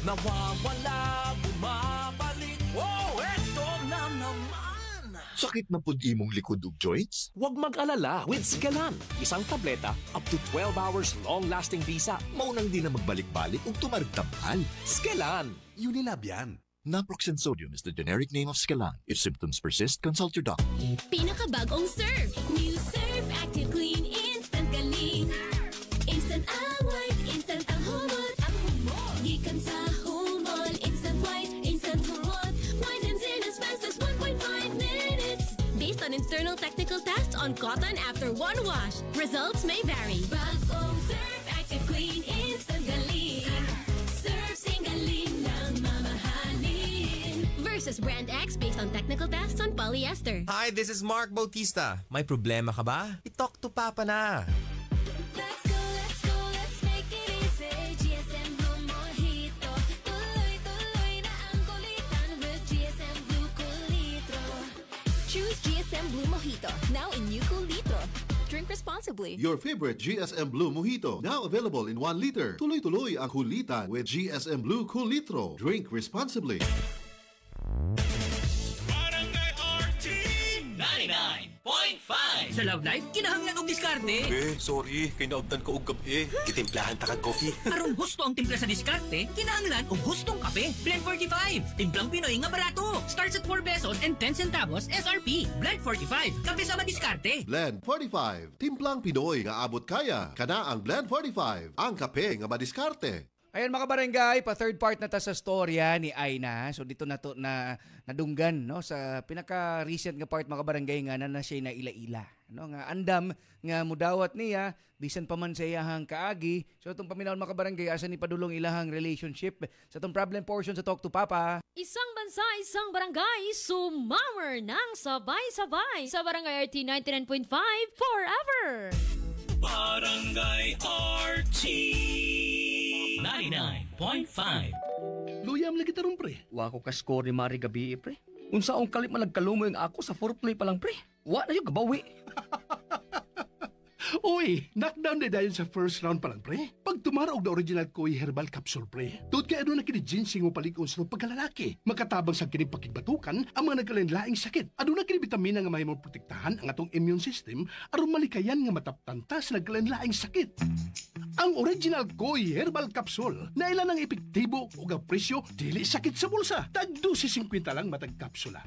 Nawawala, bumabalik. Oh, eto na naman. Sakit na pud imong likod ug joints? Huwag mag-alala with Scalan. Isang tableta, up to 12 hours long-lasting bisa. Maunang di na magbalik-balik ug tumarigtabal. Scalan. Unilab yan. Naproxen sodium is the generic name of Scalan. If symptoms persist, consult your doctor. Pinakabagong Surf. New Surf Active Clean Instant Galing. Instant ang white, instant ang humot. Ang humot. Gikan sa humol, instant white, instant humot. Whitens in as fast as 1.5 minutes. Based on internal technical tests on cotton after one wash. Results may vary. Bagong Surf Active Clean Instant Galing. Surf sing galing ng mamahalin. Versus Brand X based on technical tests on polyester. Hi, this is Mark Bautista. May problema ka ba? I-talk to Papa na. Let's go, let's make it easy. GSM Blue Mojito. Tuloy-tuloy na ang kulitan with GSM Blue Kulitro. Choose GSM Blue Mojito, now in new Kulitro. Drink responsibly. Your favorite GSM Blue Mojito, now available in 1 liter. Tuloy-tuloy ang kulitan with GSM Blue Cool Litro. Drink responsibly. Barangay RT 99.5. Sa Love Life, kinahanglan og diskarte. Sorry. Kinaubtan ko og kape. Kitimplahan ta kag coffee. Aron husto ang timpla sa diskarte, kinahanglan og hustong kape. Blend 45. Timplang Pinoy nga barato. Starts at 4 pesos and 10 centavos SRP. Blend 45. Kape sa madiskarte. Blend 45. Timplang Pinoy nga abot kaya. Kana ang Blend 45. Ang kape nga madiskarte. Ayan mga barangay, pa third part na ta sa storya ni Aina. So dito na to na nadunggan no sa pinaka recent nga part mga barangay nga na siya na ila-ila. No nga andam nga mudawat niya bisan pa man sa iyahang kaagi. So itong paminawon mga barangay asa ni padulong ilahang relationship sa itong problem portion sa Talk to Papa. Isang bansa, isang barangay, sumammer ng sabay-sabay sa Barangay RT 99.5 forever! Barangay RT 99.5. Luyam lagi tarong pre. Wa ko ka-score ni Mari gabi pre. Unsa ang kalit man nagkalumo yung ako sa foreplay pa lang pre. Wa na yung gabawi. Uy, knockdown na dahil sa first round pa lang, pre. Pag tumarog na original Koi Herbal Capsule, pre. Doon kaya doon na kini-ginseng mo palikon sa pagkalalaki. Makatabang sa kinipakigbatukan ang mga nagkalinlaing sakit. Adun na kini-vitamina nga may mo protektahan ang atong immune system aron malikayan nga mataptanta sa nagkalinlaing sakit. Ang original Koi Herbal Capsule na ilan ang epektibo o ang presyo dili sakit sa bulsa. Tag 12.50 lang matag kapsula.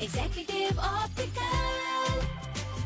Executive Optical.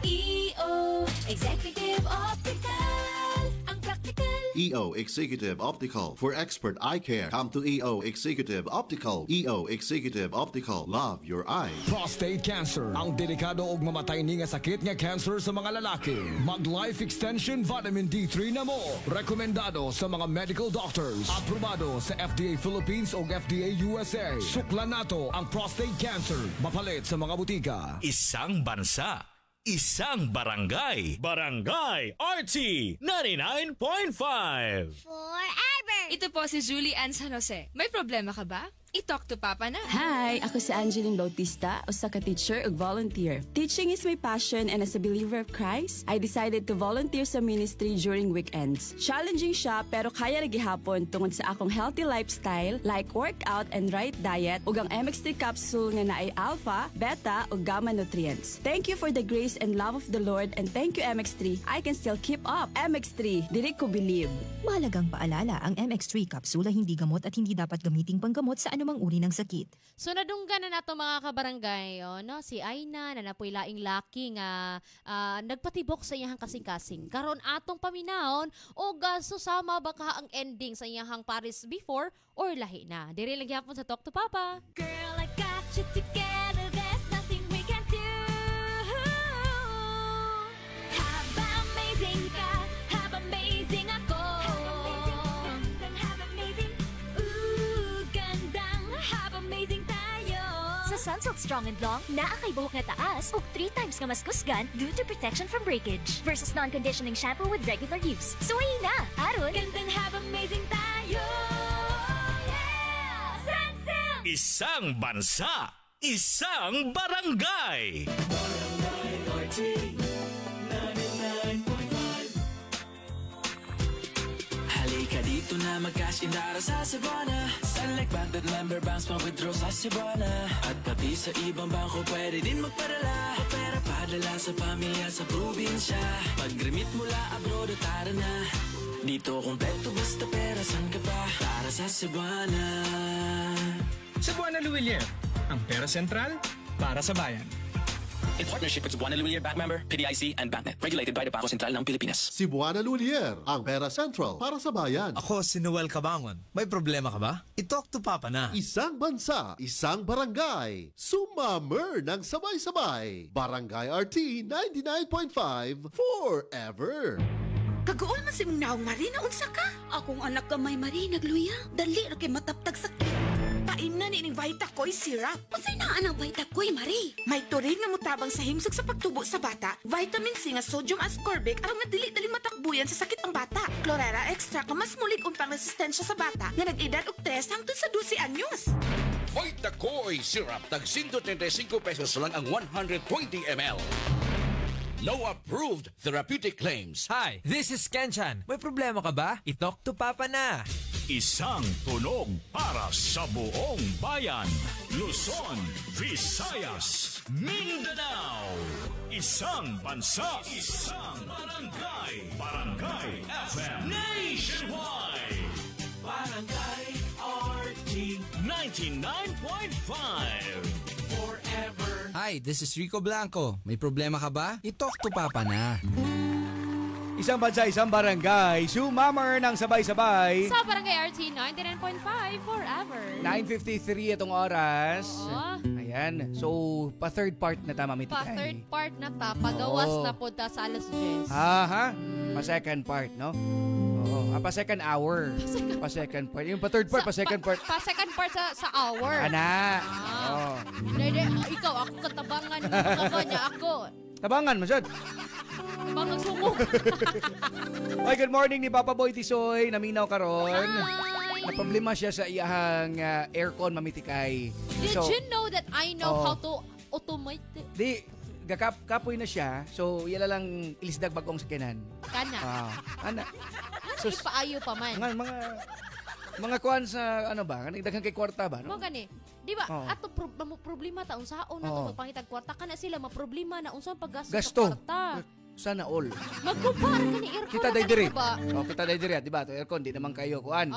EO Executive Optical. Ang practical. EO Executive Optical. For expert eye care, come to EO Executive Optical. EO Executive Optical. Love your eyes. Prostate cancer. Ang delikado ug mamatay ni nga sakit nga cancer sa mga lalaki. Mag Life Extension Vitamin D3 na mo. Rekomendado sa mga medical doctors. Aprobado sa FDA Philippines ug FDA USA. Suklan nato ang prostate cancer. Mapalit sa mga butika. Isang bansa, isang barangay. Barangay RT 99.5. Forever! Ito po si Julie Ann San Jose. May problema ka ba? I-talk to Papa na. Hi, ako si Angeline Bautista, usa ka teacher ug volunteer. Teaching is my passion and as a believer of Christ, I decided to volunteer sa ministry during weekends. Challenging siya pero kaya ra gihapon tungod sa akong healthy lifestyle like workout and right diet ug ang MX3 capsule nga naay alpha, beta ug gamma nutrients. Thank you for the grace and love of the Lord and thank you MX3. I can still keep up. MX3, dili ko believe. Mahalagang paalala, ang MX3 kapsula hindi gamot at hindi dapat gamiting panggamot sa anumang uri ng sakit. So nadunggan na nato mga kabarangay, no? Si Aina na napoy laing laki nga nagpatibok sa iyang kasing-kasing. Karon atong paminahon o susama baka ang ending sa iyang Paris before or lahi na. Diri lang gyapon sa Talk to Papa. Girl, I got you together, there's nothing we can do. Haba amazing ka, haba amazing ako. Haba amazing, ooh, gandang, haba amazing tayo. Sa Sunsilk Strong and Long, naa kay buhok na taas ug 3 times nga mas kusgan due to protection from breakage versus non-conditioning shampoo with regular use. So ayun na, aron gandang haba amazing tayo. Isang bansa, isang barangay. Barangay RT 99.5. Halika dito na magkasindara sa Cebuana. Select Bank that member banks mag-withdraw sa Cebuana. At pati sa ibang bangko pwede din magpadala. O pera padala sa pamilya sa probinsya. Pag-remit mula abroad o tara na. Dito kumpleto basta pera, san ka pa? Para sa Cebuana. Cebuana Luwilier, ang pera sentral para sa bayan. In partnership with Cebuana Luwilier Bank member, PDIC and BancNet, regulated by the Bangko Sentral ng Pilipinas. Cebuana Luwilier, ang pera central para sa bayan. Ako si Noel Cabangon. May problema ka ba? I-talk to Papa na. Isang bansa, isang barangay. Sumamer ng sabay-sabay. Barangay RT 99.5 forever. Kagool man si mong naong Marina, unsa ka? Akong anak gamay Marina, nagluya. Dali ra kay mataptag sakit. Paim na ni Vitakoy syrup. Pasay na ang Vitakoy, Marie. May turing na mutabang sa himsog sa pagtubo sa bata. Vitamin C nga sodium ascorbic aron madili-dali matakbuyan sa sakit ang bata. Chlorella extra ka mas mulig ang pangresistensya sa bata nga nag-edad og 3 hangtod sa 12 anyos. Vitakoy syrup tag 135 pesos lang ang 120 ml. No approved therapeutic claims. Hi, this is Kenchan. May problema ka ba? I-talk to Papa na. Isang tunog para sa buong bayan. Luzon, Visayas, Mindanao. Isang bansa, isang barangay. Barangay FM Nationwide. Barangay RT 99.5. Forever. Hi, this is Rico Blanco. May problema ka ba? I-talk to Papa na. Isang bansa, isang barangay. Sumammer ng sabay-sabay. Sa Barangay RT 99.5 forever. 9:53 itong oras. Oo. Ayan. So, pa-third part na tama, Miti. Pa-third part na ta. Pagawas Oo. na po ta sa alas 10. Ha? Pa-second part, no? Oo. Pa-second hour. Pa-second part. Yung pa-third part, pa-second part. Pa-second part sa hour. Ana. Oo. Hindi, ikaw, ako katabangan mo ka niya ako. Tabangan mo, Sod. Tabangan sumok. Oy, good morning ni Papa Boy Tisoy. Naminaw karon. Na problema siya sa iyahang aircon, Mamitikay. Did you know that I know how to automate? Di, kapoy na siya. So, yala lang ilisdag bagong sakyanan. Kana. Ana. So, ipaayo pa man. Mga kuhan sa ano ba? Daghang kay kwarta ba? No? Mo gani. Di ba? Ato problema ta unsaon na to magpangitag kwarta kana sila maproblema na unsaon paggasto sa kwarta. Sana all. Magkumpara ka ni aircon. Kita day diri. Kita day diri, di ba? To aircon di naman kayo kuan.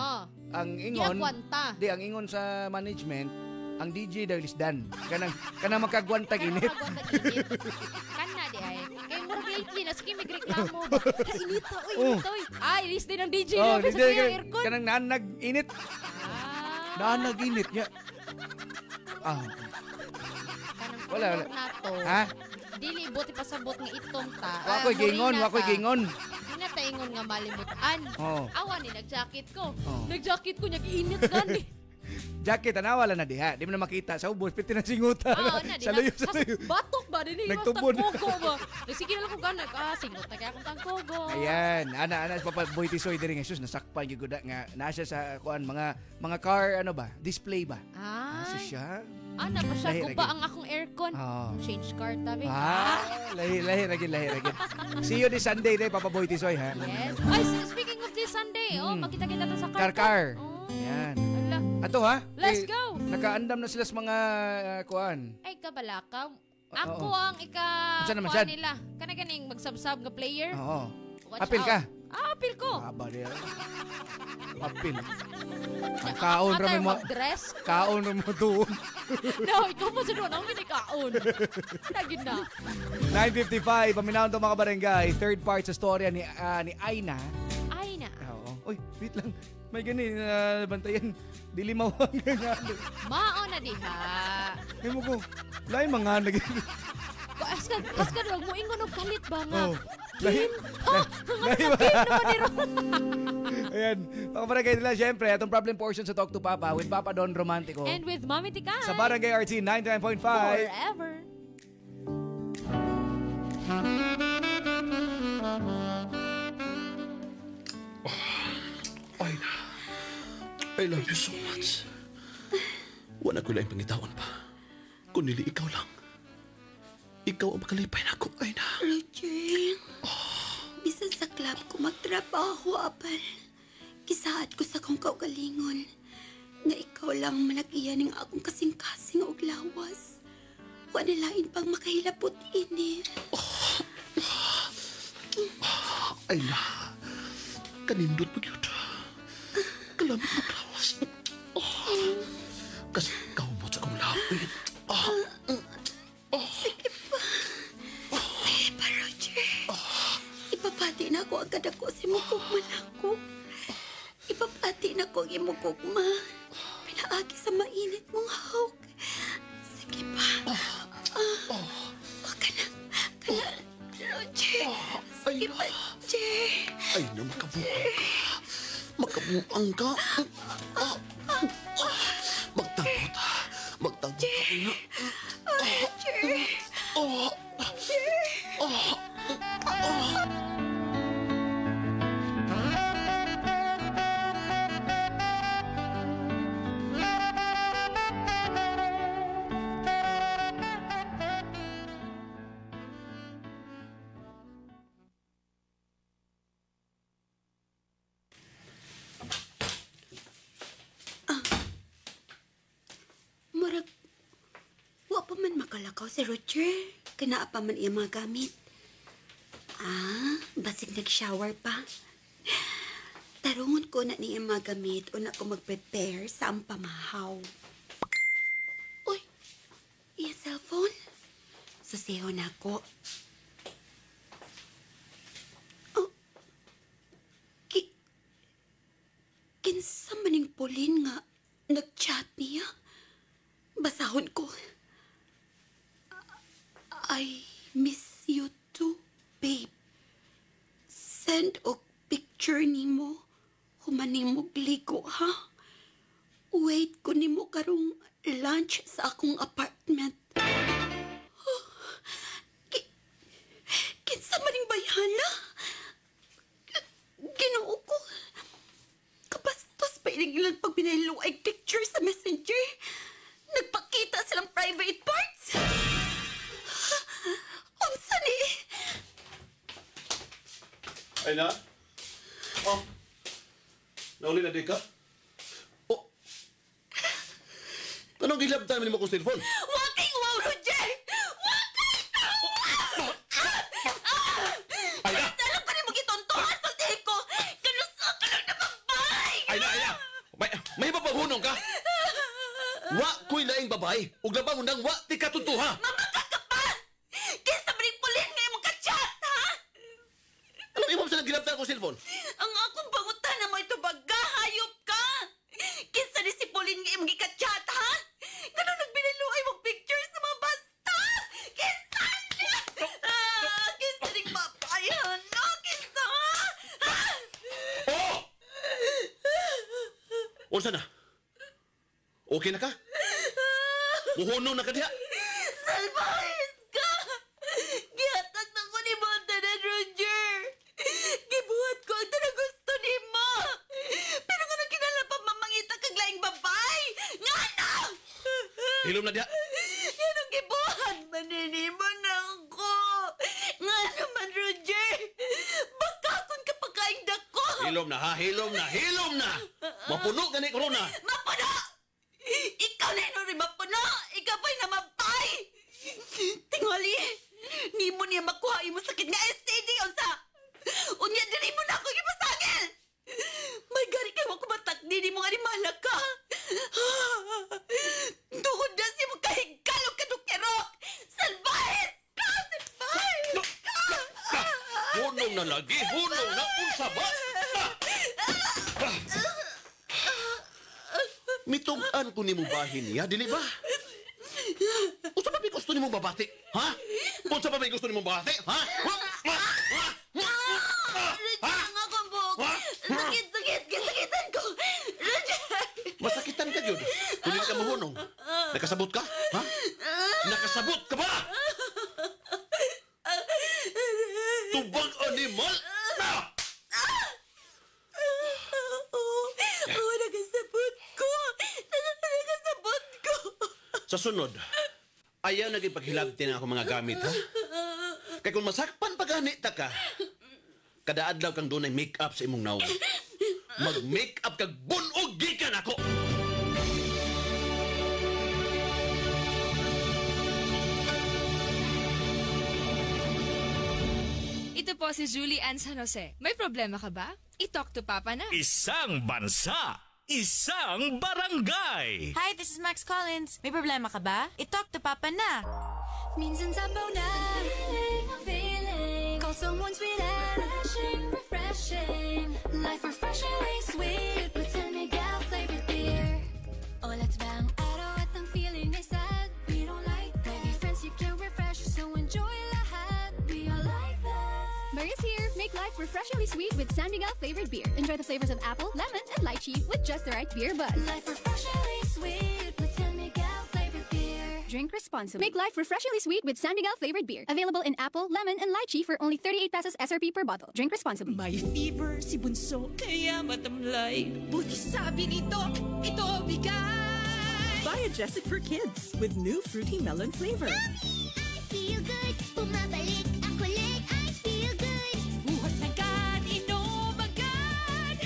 Ang ingon. Ang ingon sa management, ang DJ daw lisdan. Kanang magkagwantag init. Kana di ay. Kay murag lately na sige magreklamo ba. Init ta oy. Ay, list din ang DJ na sa aircon. Kanang nanag init. Nanag init niya. Wala. Ha? Dili buti pasabot nga itong ta. Wakoy gingon. Ina ta ingon nga malimutan. Oh. Awa ni nag-jacket ko. Nag-jacket ko nag-init gani. jacket, anawala na diha. Di mo na makita sa ubos, piti na singutan. Na Sa layo, sa layo. Batok ba din Nagtubod. Kogo ba? Sige na lang kung ganak. Singot na kaya akong tangkogo. Ayan, ana papa Boy Tisoy diri nga sus nasakpan gyud nga nasa sa kuan mga car ano ba? Display ba? Nasa siya. Ana pa siya Lahi, kung ba lagi. ang akong aircon. Oh. Change car tabi. Lahi lagi. See you this Sunday day Papa Boy Tisoy ha. Yes. Ay, speaking of this Sunday, makita-kita ta sa car. Car. Ayan. Ato ha? Let's go. Nakaandam na sila sa mga kuan. Ay, kabalakaw. Ako ang Unsa naman kuha siya? nila. Kana-kaning magsabsab nga player. Oo. Watch Apil out. ka? Apil ko. Aba diya. Apil. Ang kaon ra mo. Dress. Kaon ra mo doon. No, ikaw mo sa doon. Ang minikaon. Nagin na. 9:55 paminahon to mga barangay. Third part sa storya ni Aina. Aina. Oo. Uy, wait lang. May gani bantayan. Dili mawang ganyan. Mao na diha. Ay mo ko. Lain mga naging. Askan wag mo ingon og kalit ba nga. Oh. Lahi. Lahi ba? Ayan. Mga barangay nila, syempre, itong problem portion sa Talk to Papa with Papa Don Romantico. And with Mommy Tikay. Sa Barangay RT 99.5. Forever. Aina, I love you so much. Wala ko lang pangitawan pa. Kundi ikaw lang. Ikaw ang makalipay na ako, Aina. Roger, bisan sa club ko magtrabaho, apal. Kisaad ko sa kong kaugalingon. Nga ikaw lang malagiyan ng akong kasing-kasing og lawas. Wala lain pang makahilapot ini. Aina, kanindot mo yun. Kalamit mo lawas. Kasi ikaw mo sa akong lapit. Sige pa. Sige pa, Roger. Ipapati na ako agad ako si Mukugma na ako. Ipapati na ko ang imukugma. Pinaagi sa mainit mong hawk. Sige pa. Kana, Roger. Sige pa, Roger. Ay na, makabuang ka. Makabuang ka. Magtanggol ka. Magtanggol ka, Aina. Roger. Murag, wa pa man makalakaw si Roger. Kanaa pa man iya mga gamit. Basig nag-shower pa. Tarungon ko na niya mga gamit o na ko mag-prepare sa ang pamahaw. Uy, iya cellphone? Susiho na ako. Oh, kinsa maning Pauline nga nag-chat niya? Basahon ko. I miss you too, babe. Send og picture nimo. Human nimo gligo, ha? Wait ko nimo karong lunch sa akong apartment. Kinsa maning bayhana? Ginoo ko. Kapastos pa ilang pag binayluay picture sa messenger. Nagpakita silang private parts. Unsa ni? Aina? Nauli na di ka? Anong gilabtan mo akong cellphone? Waking wow, Roger! Aina! Alam ko ni magitonto, asaltihin ko! Kanusa ka lang na magbay! Aina! May mapahunong ka? Wa ko'y laing babae. Ug labang undang wa ti katutuha. Mamakat ka pa! Kesa maring Pauline ngayon mong ka-chat, ha? Anong imong sa nagilabtan akong cellphone? Ang akong pangutan na mo ito baga, hayop ka! Kesa ni si Pauline ngayon mong ka-chat, ha? Ganun nagbiniluay mong pictures sa mga bastos! Kesa niya! Kesa ning babayan, no? Kesa, ha? Unsa na? Okay na ka? Muhunong na ka diha. Salvahis ka! Gihatag na ko ni Montanan, Roger. Gibuhat ko ang tanang gusto ni mo. Pero kung kinala pa mamangita kag laing babay, nga na! Hilom na diha. Yan ang gibuhat maninibo na ako. Nga naman, Roger. Baka kung kapagkaing dako. Hilom na ha, hilom na, hilom na! Mapuno gani corona. Mapuno! Ikaw na yun rin mapuno! Ikaw pa'y namapay! Tingali, ni mo niya makuha mo sakit nga STD unsa! Unya diri mo na ako ipasangil! May gari kayo ako matakdi ni mo nga ni malak ka! Tuhod na siya mo kahigalog ka dukirok! Salbahis ka! Salbahis ka! Hunong na lagi, hunong na unsa ba? Mitugan ko ni mo bahin niya, dili ba? Unsa pa may gusto ni mo babati? Ha? Unsa pa may gusto ni mo babati? Ha? Nga kumbok! Sakitan ko! Masakitan ka yun. Kung hindi ka mahunong. Nakasabot ka? Ha? Nakasabot ka ba? Tubag animal! Nakasabot ko! Sa sunod, ayaw naging paghilabti na ako mga gamit, ha? Kaya kung masakpan paganita ka, kada adlaw kang doon ay make-up sa imong naong. Mag-make-up kag bunog gikan ako! Ito po si Julie Ann San Jose. May problema ka ba? I-talk to Papa na. Isang bansa, isang barangay. Hi, this is Max Collins. May problema ka ba? I-talk to Papa na. Minsan sabaw na feeling. Call someone sweet and refreshing. Life refreshingly sweet with San Miguel flavored beer. Oh, let's bang araw at ang feeling ay sad. We don't like that. Maybe friends you can refresh, so enjoy lahat. We all like that. Berry's here. Make life refreshingly sweet with San Miguel flavored beer. Enjoy the flavors of apple, lemon, and lychee with just the right beer buzz. Life refreshingly sweet with San Miguel flavored beer. Drink responsibly. Make life refreshingly sweet with San Miguel flavored beer. Available in apple, lemon, and lychee for only 38 pesos SRP per bottle. Drink responsibly. May fever si Bunso, kaya matamlay. Buti sabi ni Doc, ito bigay! Biogesic for kids with new fruity melon flavor. Mommy, I feel good. Bumabalik ang kulit. I feel good. Buhos agad, inom agad.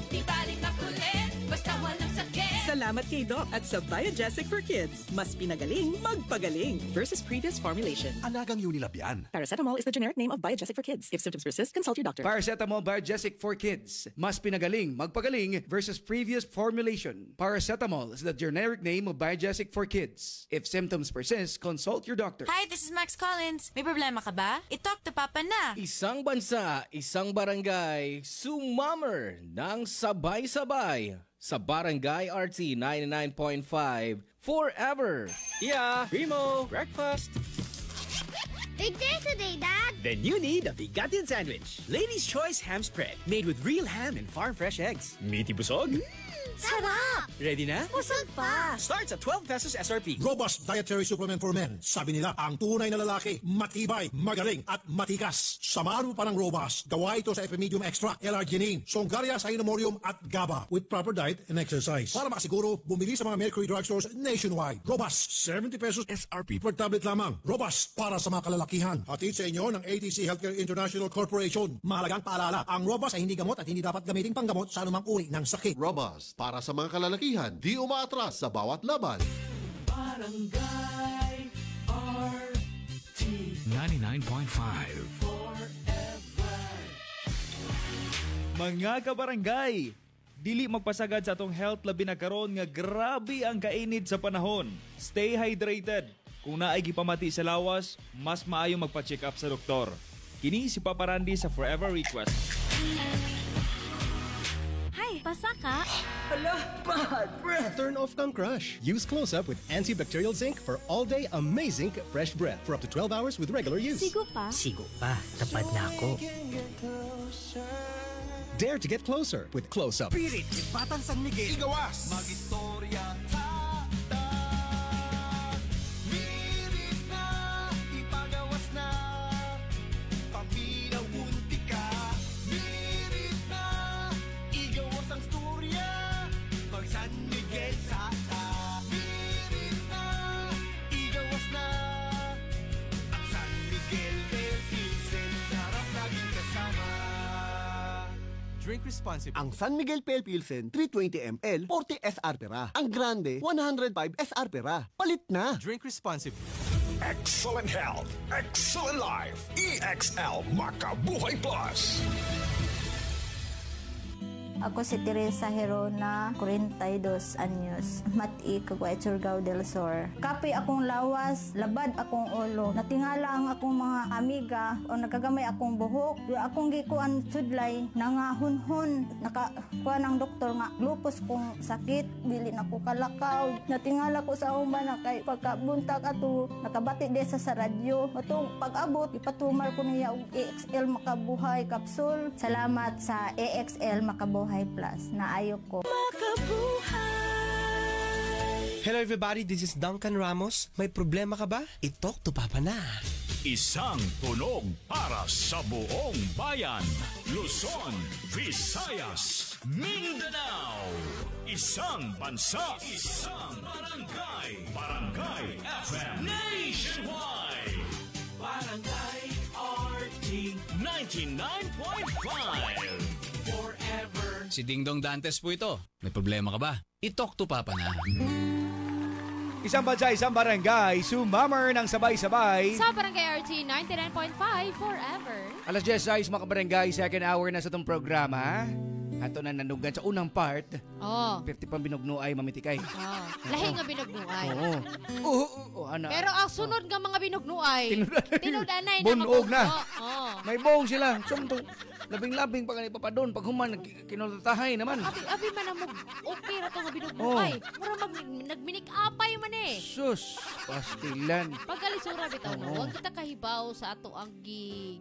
Di baling makulit, basta walang sakit. Salamat kay Doc at sa Biogesic for Kids. Mas pinagaling, magpagaling. Versus previous formulation. Alagang Unilab yan. Paracetamol is the generic name of Biogesic for Kids. If symptoms persist, consult your doctor. Paracetamol Biogesic for Kids. Mas pinagaling, magpagaling versus previous formulation. Paracetamol is the generic name of Biogesic for Kids. If symptoms persist, consult your doctor. Hi, this is Max Collins. May problema ka ba? I-talk to Papa na. Isang bansa, isang barangay, sumammer ng sabay-sabay sa Barangay RT 99.5 forever. Yeah, Primo, breakfast. Big day today, Dad. Then you need a Bigatin sandwich. Lady's Choice ham spread, made with real ham and farm fresh eggs. Meaty busog? Sarap! Ready na? Busog pa! Starts at 12 pesos SRP. Robust dietary supplement for men. Sabi nila, ang tunay na lalaki, matibay, magaling, at matikas. Samahan mo pa ng Robust. Gawa ito sa Epimedium Extra, L-Arginine, Songaria Cynomorium, at GABA with proper diet and exercise. Para makasiguro, bumili sa mga Mercury drugstores nationwide. Robust, 70 pesos SRP per tablet lamang. Robust, para sa mga kalalakihan. Hatid sa inyo ng ATC Healthcare International Corporation. Mahalagang paalala, ang Robust ay hindi gamot at hindi dapat gamiting panggamot sa anumang uri ng sakit. Robust, para sa mga kalalakihan, di umaatras sa bawat laban. Barangay RT 99.5 Mga kabarangay, dili magpasagad sa atong health labi na karon nga grabe ang kainit sa panahon. Stay hydrated. Kung naay gipamati sa lawas, mas maayo magpa-check up sa doktor. Kini si Papa Randy sa Forever Request. Hi, basa ka? Hala, bad breath! Turn off kang crush. Use Close-Up with antibacterial zinc for all-day amazing fresh breath for up to 12 hours with regular use. Sigo pa? Sigo pa. Tapad na ako. Dare to get closer with Close-Up. Pirit, Batang San Miguel. Igawas. Mag-istorya tayo. Drink responsibly. Ang San Miguel Pale Pilsen 320 ml 40 SR pera. Ang Grande 105 SR pera. Palit na. Drink responsibly. Excellent health, excellent life. EXL Makabuhay Plus. Ako si Teresa Herona, 42 anyos. Mati, Caguay, Surigao del Sur. Kapoy akong lawas, labad akong ulo. Natingala ang akong mga amiga o nagagamay akong buhok. Yung akong gikuan sudlay, nangahunhon. Nakakuha ng doktor nga, lupus kong sakit. Dili na ko kalakaw. Natingala ko sa uman na kay pagkabuntag ato, nakabati desa sa radyo. Matong pag-abot, ipatumar ko niya og EXL Makabuhay Capsule. Salamat sa EXL Makabuhay Plus na ayok ko. Hello everybody, this is Duncan Ramos. May problema ka ba? I-talk to Papa na. Isang tunog para sa buong bayan. Luzon, Visayas, Mindanao. Isang bansa, isang barangay. Barangay FM Nationwide. Barangay RT 99.5. Forever. Si Dingdong Dantes po ito. May problema ka ba? I-talk to Papa na. Isang bansa, isang barangay, sumammer ng sabay-sabay. Sa Barangay RT 99.5 forever. Alas 10 mga kabarangay, second hour na sa itong programa. Ato na nanugan sa unang part. Oh. Perti pang binugnuay, mamitikay. Oh. Lahi nga binugnuay. Oo. Ana. Pero ang sunod nga mga binugnuay, tinudanay na. Bunog na. Oh. May bong sila. Sumtong, labing-labing pag papadon. Pag human, kinutatahay naman. Abi man ang okay na ito nga binugnuay. Mura nagminik-apay man eh. Sus, pastilan. Pagkalisura bitaw no, huwag kita kahibaw sa ato ang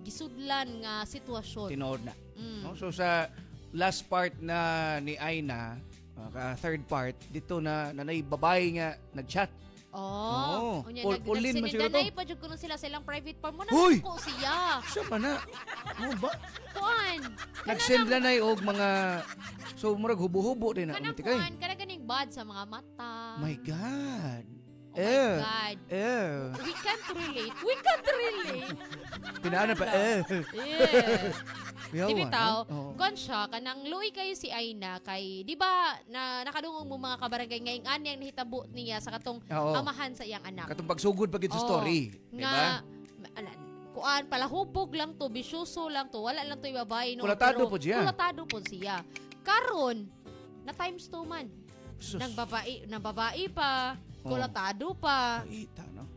gisudlan nga sitwasyon. Tinood na. No? So sa last part na ni Aina, third part, dito na nanay babae nga nag-chat. Oh. Nagsindanay pa dyan ko sila sa ilang private farm mo na ko siya. Siya pa na. Ano ba? Kuan. Nagsend na og mga, so murag hubo-hubo din na. Kanang kuan, kanang bad sa mga mata. My God. Oh my God. We can't relate. Pinaana pa. Di bitaw, kuan siya, kanang luoy kayo si Aina kay, di ba, na nakadungong mo mga kabarangay ngayong anyang nahitabo niya sa katong amahan sa iyang anak. Katong pagsugod pag ito story. Nga, kuan, palahubog lang to, bisyoso lang to, wala lang to yung babae. No? Kulatado po siya. Kulatado po siya. Karon, na times 2 man. Nang babae pa, kulatado pa. Ita, no?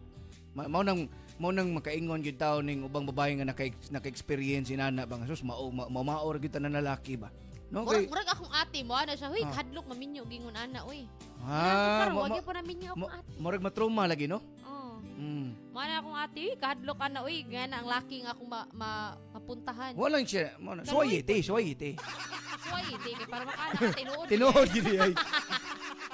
Mao nang makaingon gyud taw ning ubang babae nga naka-experience inana bang sus maor gyud na lalaki ba. No kay murag akong ate mo ana siya, huy kadlok maminyo gingon ana oy. Wag pa na minyo akong ate. Murag matrauma lagi no? Oo. Mana akong ate, kadlok ana oy, gana ang laki nga akong mapuntahan. Walang siya, suwayete. Suwayete kay para makana tinuod. Tinuod gid ay.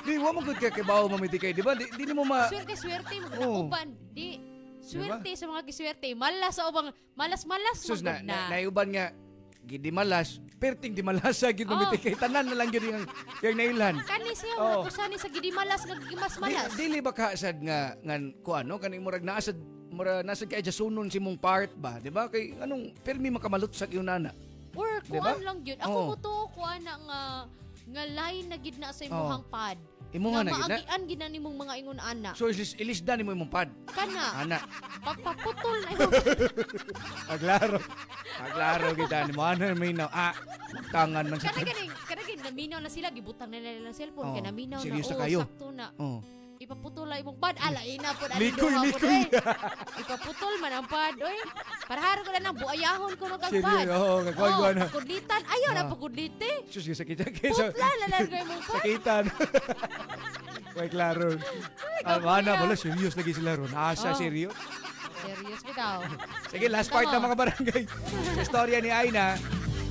Di wa mo gud kay bawo mamitikay, di ba? Di mo Swerte mo uban. Di swerte sa mga giswerte. Malas sa ubang malas sus na. Naiuban nga gidi malas, perting di malas sa gid mamitikay tanan na lang gyud yung nailan. Kani siya usani sa gidi malas naggimas malas. Dili ba kaasad nga kuano kani murag nasad kay sunon si mong part ba, di ba? Kay anong permi makamalot sa iunana. Or kuan lang gyud. Ako mo to kuan nga line na gid na sa imong pad. Imuha na gid na. Maagian gid na nimong mga ingon ana. So ilisdan nimo imong pad. Kana. Ana. Pagpaputol na imong. Paglaro kita ni mo ana may na tangan man sa. Kanang naminaw na sila gibutang na nila ng cellphone kay naminaw na sakto na. Ipaputol la imong pad. Alain na po ani duha po eh. Ipaputol man ang pad oy. Para ko na nang buayahon ko no kag pad. Kagkuan na. Kudlitan ayo na pagudlite. Sus sakita kaysa. Putla na lang imong pad. Sakitan. Way klaro. Ana wala serious lagi sila ron. Asa serious? Serious bitaw. Sige, last part na mga barangay. Istorya ni Aina.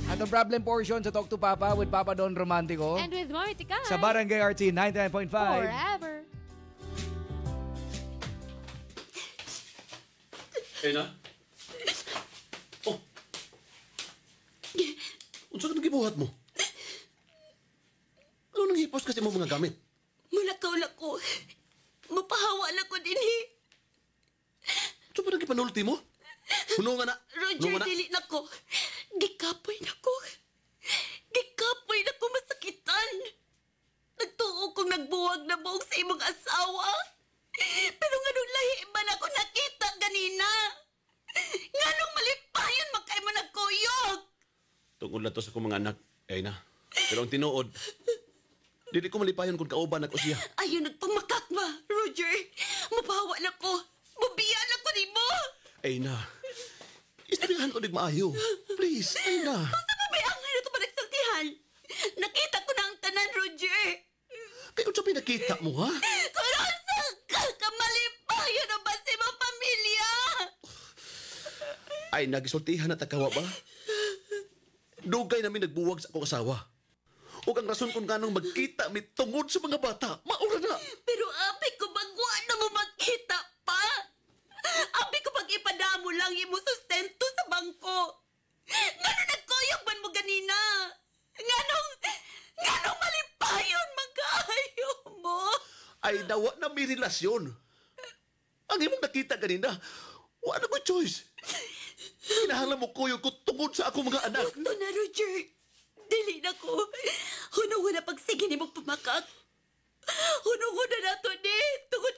Atong problem portion sa Talk to Papa with Papa Don Romantico. And with Mami Tikay. Sa Barangay RT 99.5. Forever. Aina? Oh. Unsa ka nagibuhat mo? Ano nang hipos kasi mo mga gamit? Mulakaw na ko. Mapahawa na ko din eh. Ito ba nagipanulti mo? Hunungan na. Roger, dili na ko. Gikapoy na ko. akong nagbuwag na buong sa imong asawa. Pero nganong lahi man ako nakita ganina. Nganong malipayon makay mo nagkuyog. Tungod na to sa akong mga anak, ay na. Pero ang tinuod, dili ko malipayon kung kauban ako siya. Ayaw nagpamakak ba, Roger? Mabawa na ko. Mabiya na ko ni mo. Ay na. Istoryahan ko maayo. Please, ay na. Basta pa may angay na ito panagsaltihan. Nakita ko na ang tanan, Roger. Kayo sa pinakita mo, ha? Kung saan ka kamalipayon na ba sa imong pamilya? Ay, nagisultihan na takawa ba? Dugay namin nagbuwag sa akong asawa. O ang rason kung ganong magkita may tungod sa mga bata, maura na. Pero api ko bagwa na mo magkita pa. Api ko pag ipadamo lang imo sustento sa bangko. Ngano nagkuyog man mo ganina? Nganong malipayon magkaayo mo? Ay, nawa na may relasyon. Ang imong nakita ganina, wala mo choice. Kinahanglan mo kuyog ko tungod sa akong mga anak. Gusto na, Roger. Dili na ko. Hunong na pagsige ni mong pamakak. Hunong na to ni. Tungod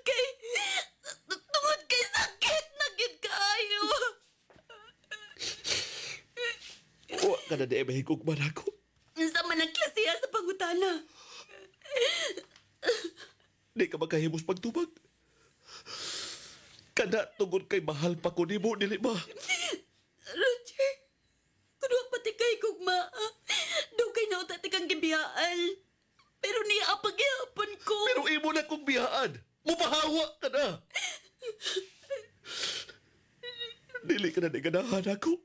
kay sakit na gid kaayo. Wa ka na di mahigugman ako. Sa man ang klasiya sa pangutana. Di ka magkahimos pagtubag. Kada tungod kay mahal pa ko ni mo, dili ba? Roger, kung wag pati kay gugma, dugay na utati kang gibiyaan. Pero niya pagyapon ko. Pero imo na kong biyaan. Mupahawa ka na. Dili ka na di ganahan ako.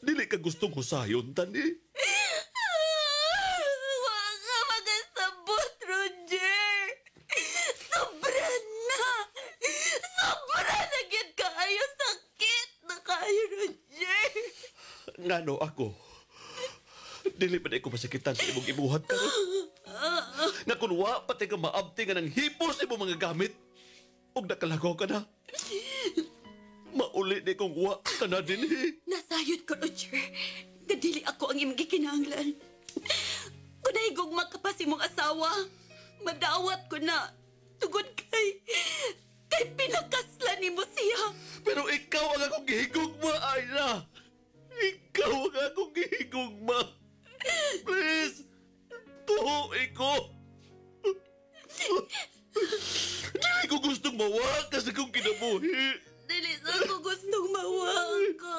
Dili ka gustong husayon, tani. Wag ka magasabot, Roger. Sobra na. Sobra na gid kaayo sakit na kaayo, Roger. Ngano ako? Dili pa na ko masakitan sa imong ibuhat ka. Nga kung wa pati ka maabti nga ng hipos imong mga gamit. Huwag nakalagaw ka na. Mauli ni kong wa ka na din eh. Nasayod ko, Roger. Kadili ako ang imong gikinahanglan. Kung nahigugma ka pa si mong asawa, madawat ko na. Tugod kay pinakaslan ni mo siya. Pero ikaw ang akong gihigugma, Ayla. Ikaw ang akong gihigugma. Please, tuhoy ko. Dili ko gustong mawag kasi kong kinabuhi. Dili sa ako gustong mawag ka.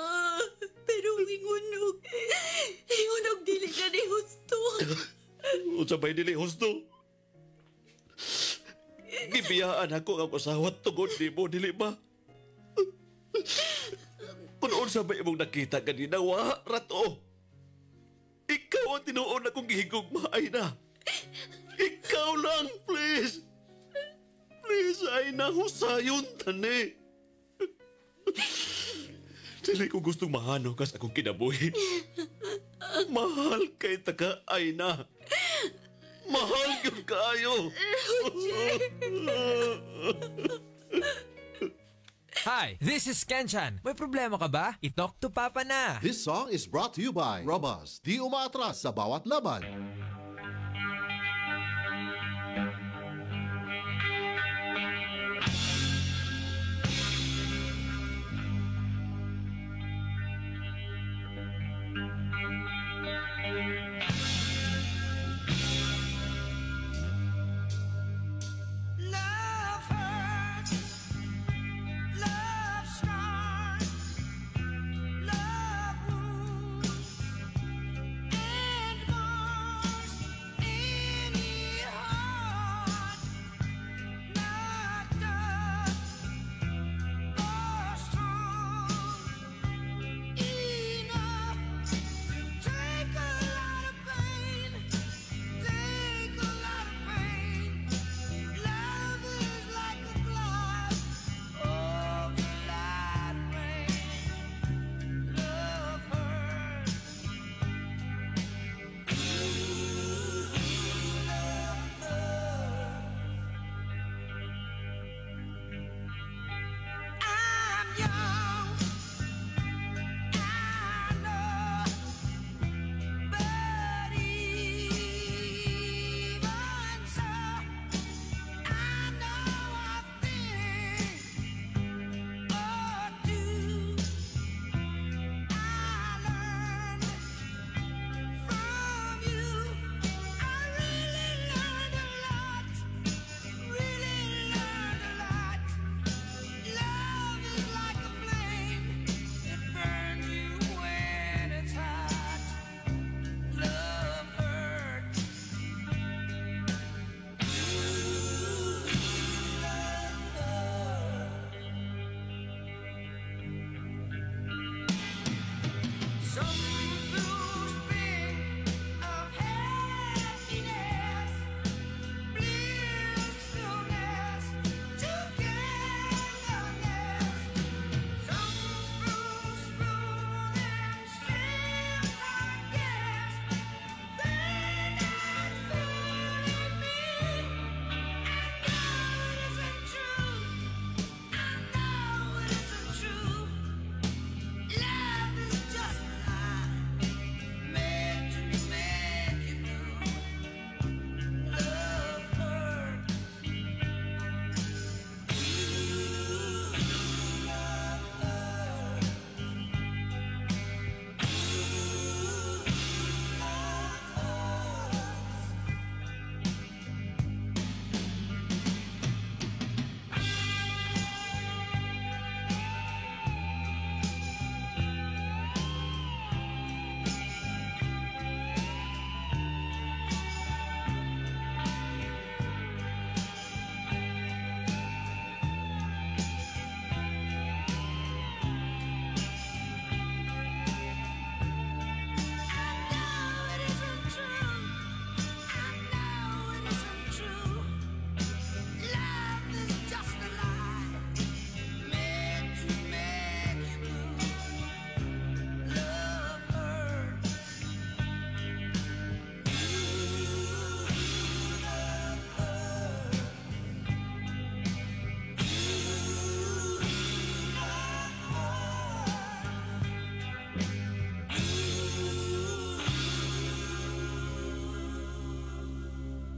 Pero hingunog dili ka ni husto. Unsa bay dili husto? Gibiyaan ako ang usawat tungod ni mo, dili ba? Kung unsa ba imong nakita kanina, wa rato. Ikaw ang tinuon akong gihigugma, Ayna. Ikaw lang, please. Please, Ayna, husayon tani. Dili ko gustong mahano ka sa akong kinabuhi. Mahal kay taka, Ayna. Mahal yun kaayo. Hi, this is Kenchan. May problema ka ba? I-talk to Papa na. This song is brought to you by Robust. Di umaatras sa bawat laban.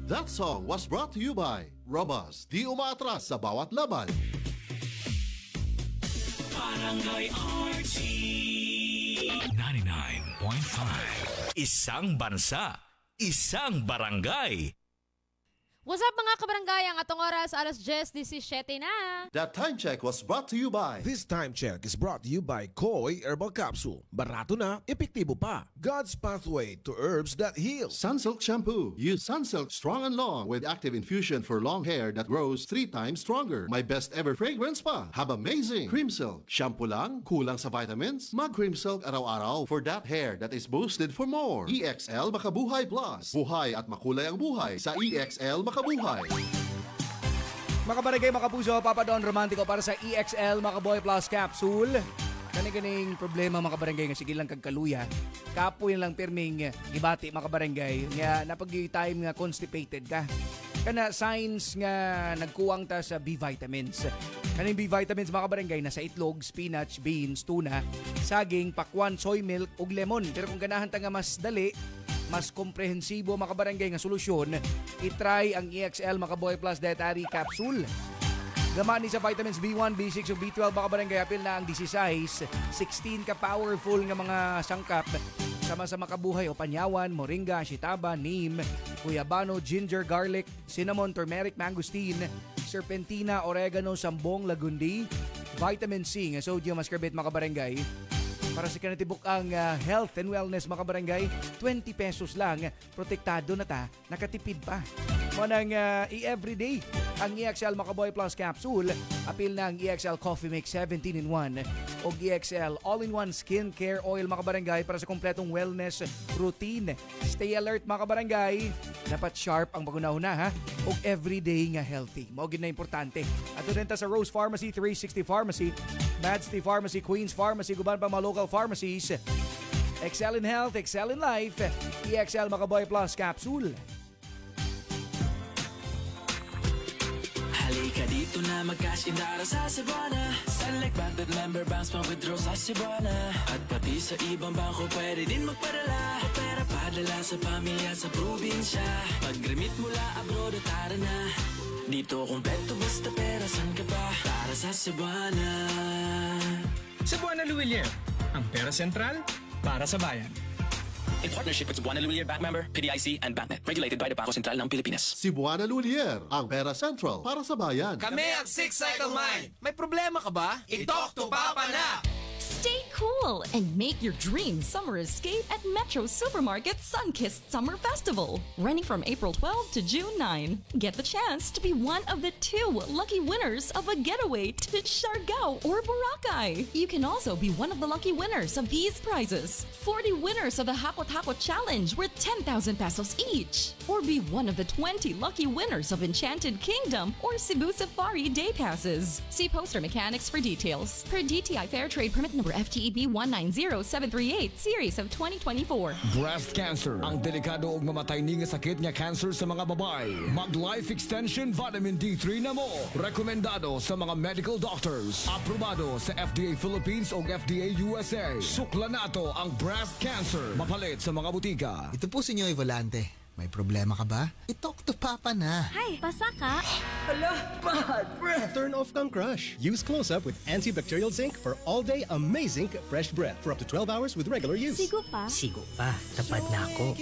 That song was brought to you by Robas, di umaatras sa bawat laban. Barangay RT 99.5. Isang bansa, isang barangay. What's up mga kabarangay? Ang atong oras, alas 10:17 na. That time check was brought to you by... This time check is brought to you by Koi Herbal Capsule. Barato na, epektibo pa. God's pathway to herbs that heal. Sunsilk Shampoo. Use Sunsilk Strong and Long with active infusion for long hair that grows 3 times stronger. My best ever fragrance pa. Have amazing. Cream Silk. Shampoo lang? Kulang sa vitamins? Mag Cream Silk araw-araw for that hair that is boosted for more. EXL Makabuhay Plus. Buhay at makulay ang buhay sa EXL Makabuhay. Mga barangay, mga puso, Papa Don Romantico para sa EXL Makabuhay Plus Capsule. Kani-kaning problema mga barangay nga sige lang kagkaluya. Kapoy lang pirming ibati mga barangay nga napag-time nga constipated ka. Kana signs nga nagkuwang ta sa B vitamins. Kaning B vitamins mga barangay nasa itlog, spinach, beans, tuna, saging, pakwan, soy milk ug lemon. Pero kung ganahan ta nga mas dali, mas komprehensibo mga barangay nga solusyon, itry ang EXL Makabuhay Plus Dietary Capsule. Gaman ni sa vitamins B1, B6 ug B12 mga barangay, apil na ang 16 ka powerful nga mga sangkap sama sa makabuhay o panyawan, moringa, shitaba, neem, guyabano, ginger, garlic, cinnamon, turmeric, mangosteen, serpentina, oregano, sambong, lagundi, vitamin C nga sodium ascorbate mga barangay. Para sa kanatibok ang health and wellness mga barangay, 20 pesos lang, protektado na ta, nakatipid pa. Manang everyday ang EXL Makabuhay Plus Capsule, apil na ang EXL Coffee Mix 17-in-1 o EXL All-in-One Skincare Oil mga barangay para sa kompletong wellness routine. Stay alert mga barangay, dapat sharp ang bagunahuna ha, o everyday nga healthy. Maugin na importante. At rin ta sa Rose Pharmacy, 360 Pharmacy, Madsty Pharmacy, Queens Pharmacy, guban pa mga local pharmacies. Excel in health, excel in life. EXL Makabuhay Plus Capsule. Halika dito na magkasindara sa Cebuana. Select Banded Member Banks pang-withdraw sa Cebuana. At pati sa ibang bangko pwede din magpadala. O pera padala sa pamilya sa probinsya. Pag-remit mula abroad o tara na. Dito kompleto basta pera, san ka pa? Para sa Cebuana. Cebuana Luwilier, ang pera sentral para sa bayan. In partnership with Cebuana Luwilier Bank member, PDIC and BancNet. Regulated by the Bangko Sentral ng Pilipinas. Cebuana Luwilier, ang pera central para sa bayan. Kami ang Six Cycle Mind. May problema ka ba? I-talk to Papa na! Stay cool and make your dream summer escape at Metro Supermarket Sunkissed Summer Festival, running from April 12 to June 9. Get the chance to be one of the 2 lucky winners of a getaway to Siargao or Boracay. You can also be one of the lucky winners of these prizes. 40 winners of the Hapot Hapot Challenge worth 10,000 pesos each. Or be one of the 20 lucky winners of Enchanted Kingdom or Cebu Safari Day Passes. See poster mechanics for details. Per DTI Fair Trade Permit number FTEB 190738, series of 2024. Breast cancer, ang delikado ug mamatay ni nga sakit nga cancer sa mga babae. Mag Life Extension Vitamin D3 na mo. Rekomendado sa mga medical doctors. Aprobado sa FDA Philippines ug FDA USA. Sukla nato ang breast cancer. Mapalit sa mga butika. Ito po si Nyoy Volante. May problema ka ba? I-talk to Papa na. Hi, pasa ka? Hala, bad breath. Turn off kang crush. Use Close-Up with antibacterial zinc for all-day amazing fresh breath for up to 12 hours with regular use. Sigo pa? Sigo pa. Tapad na ako.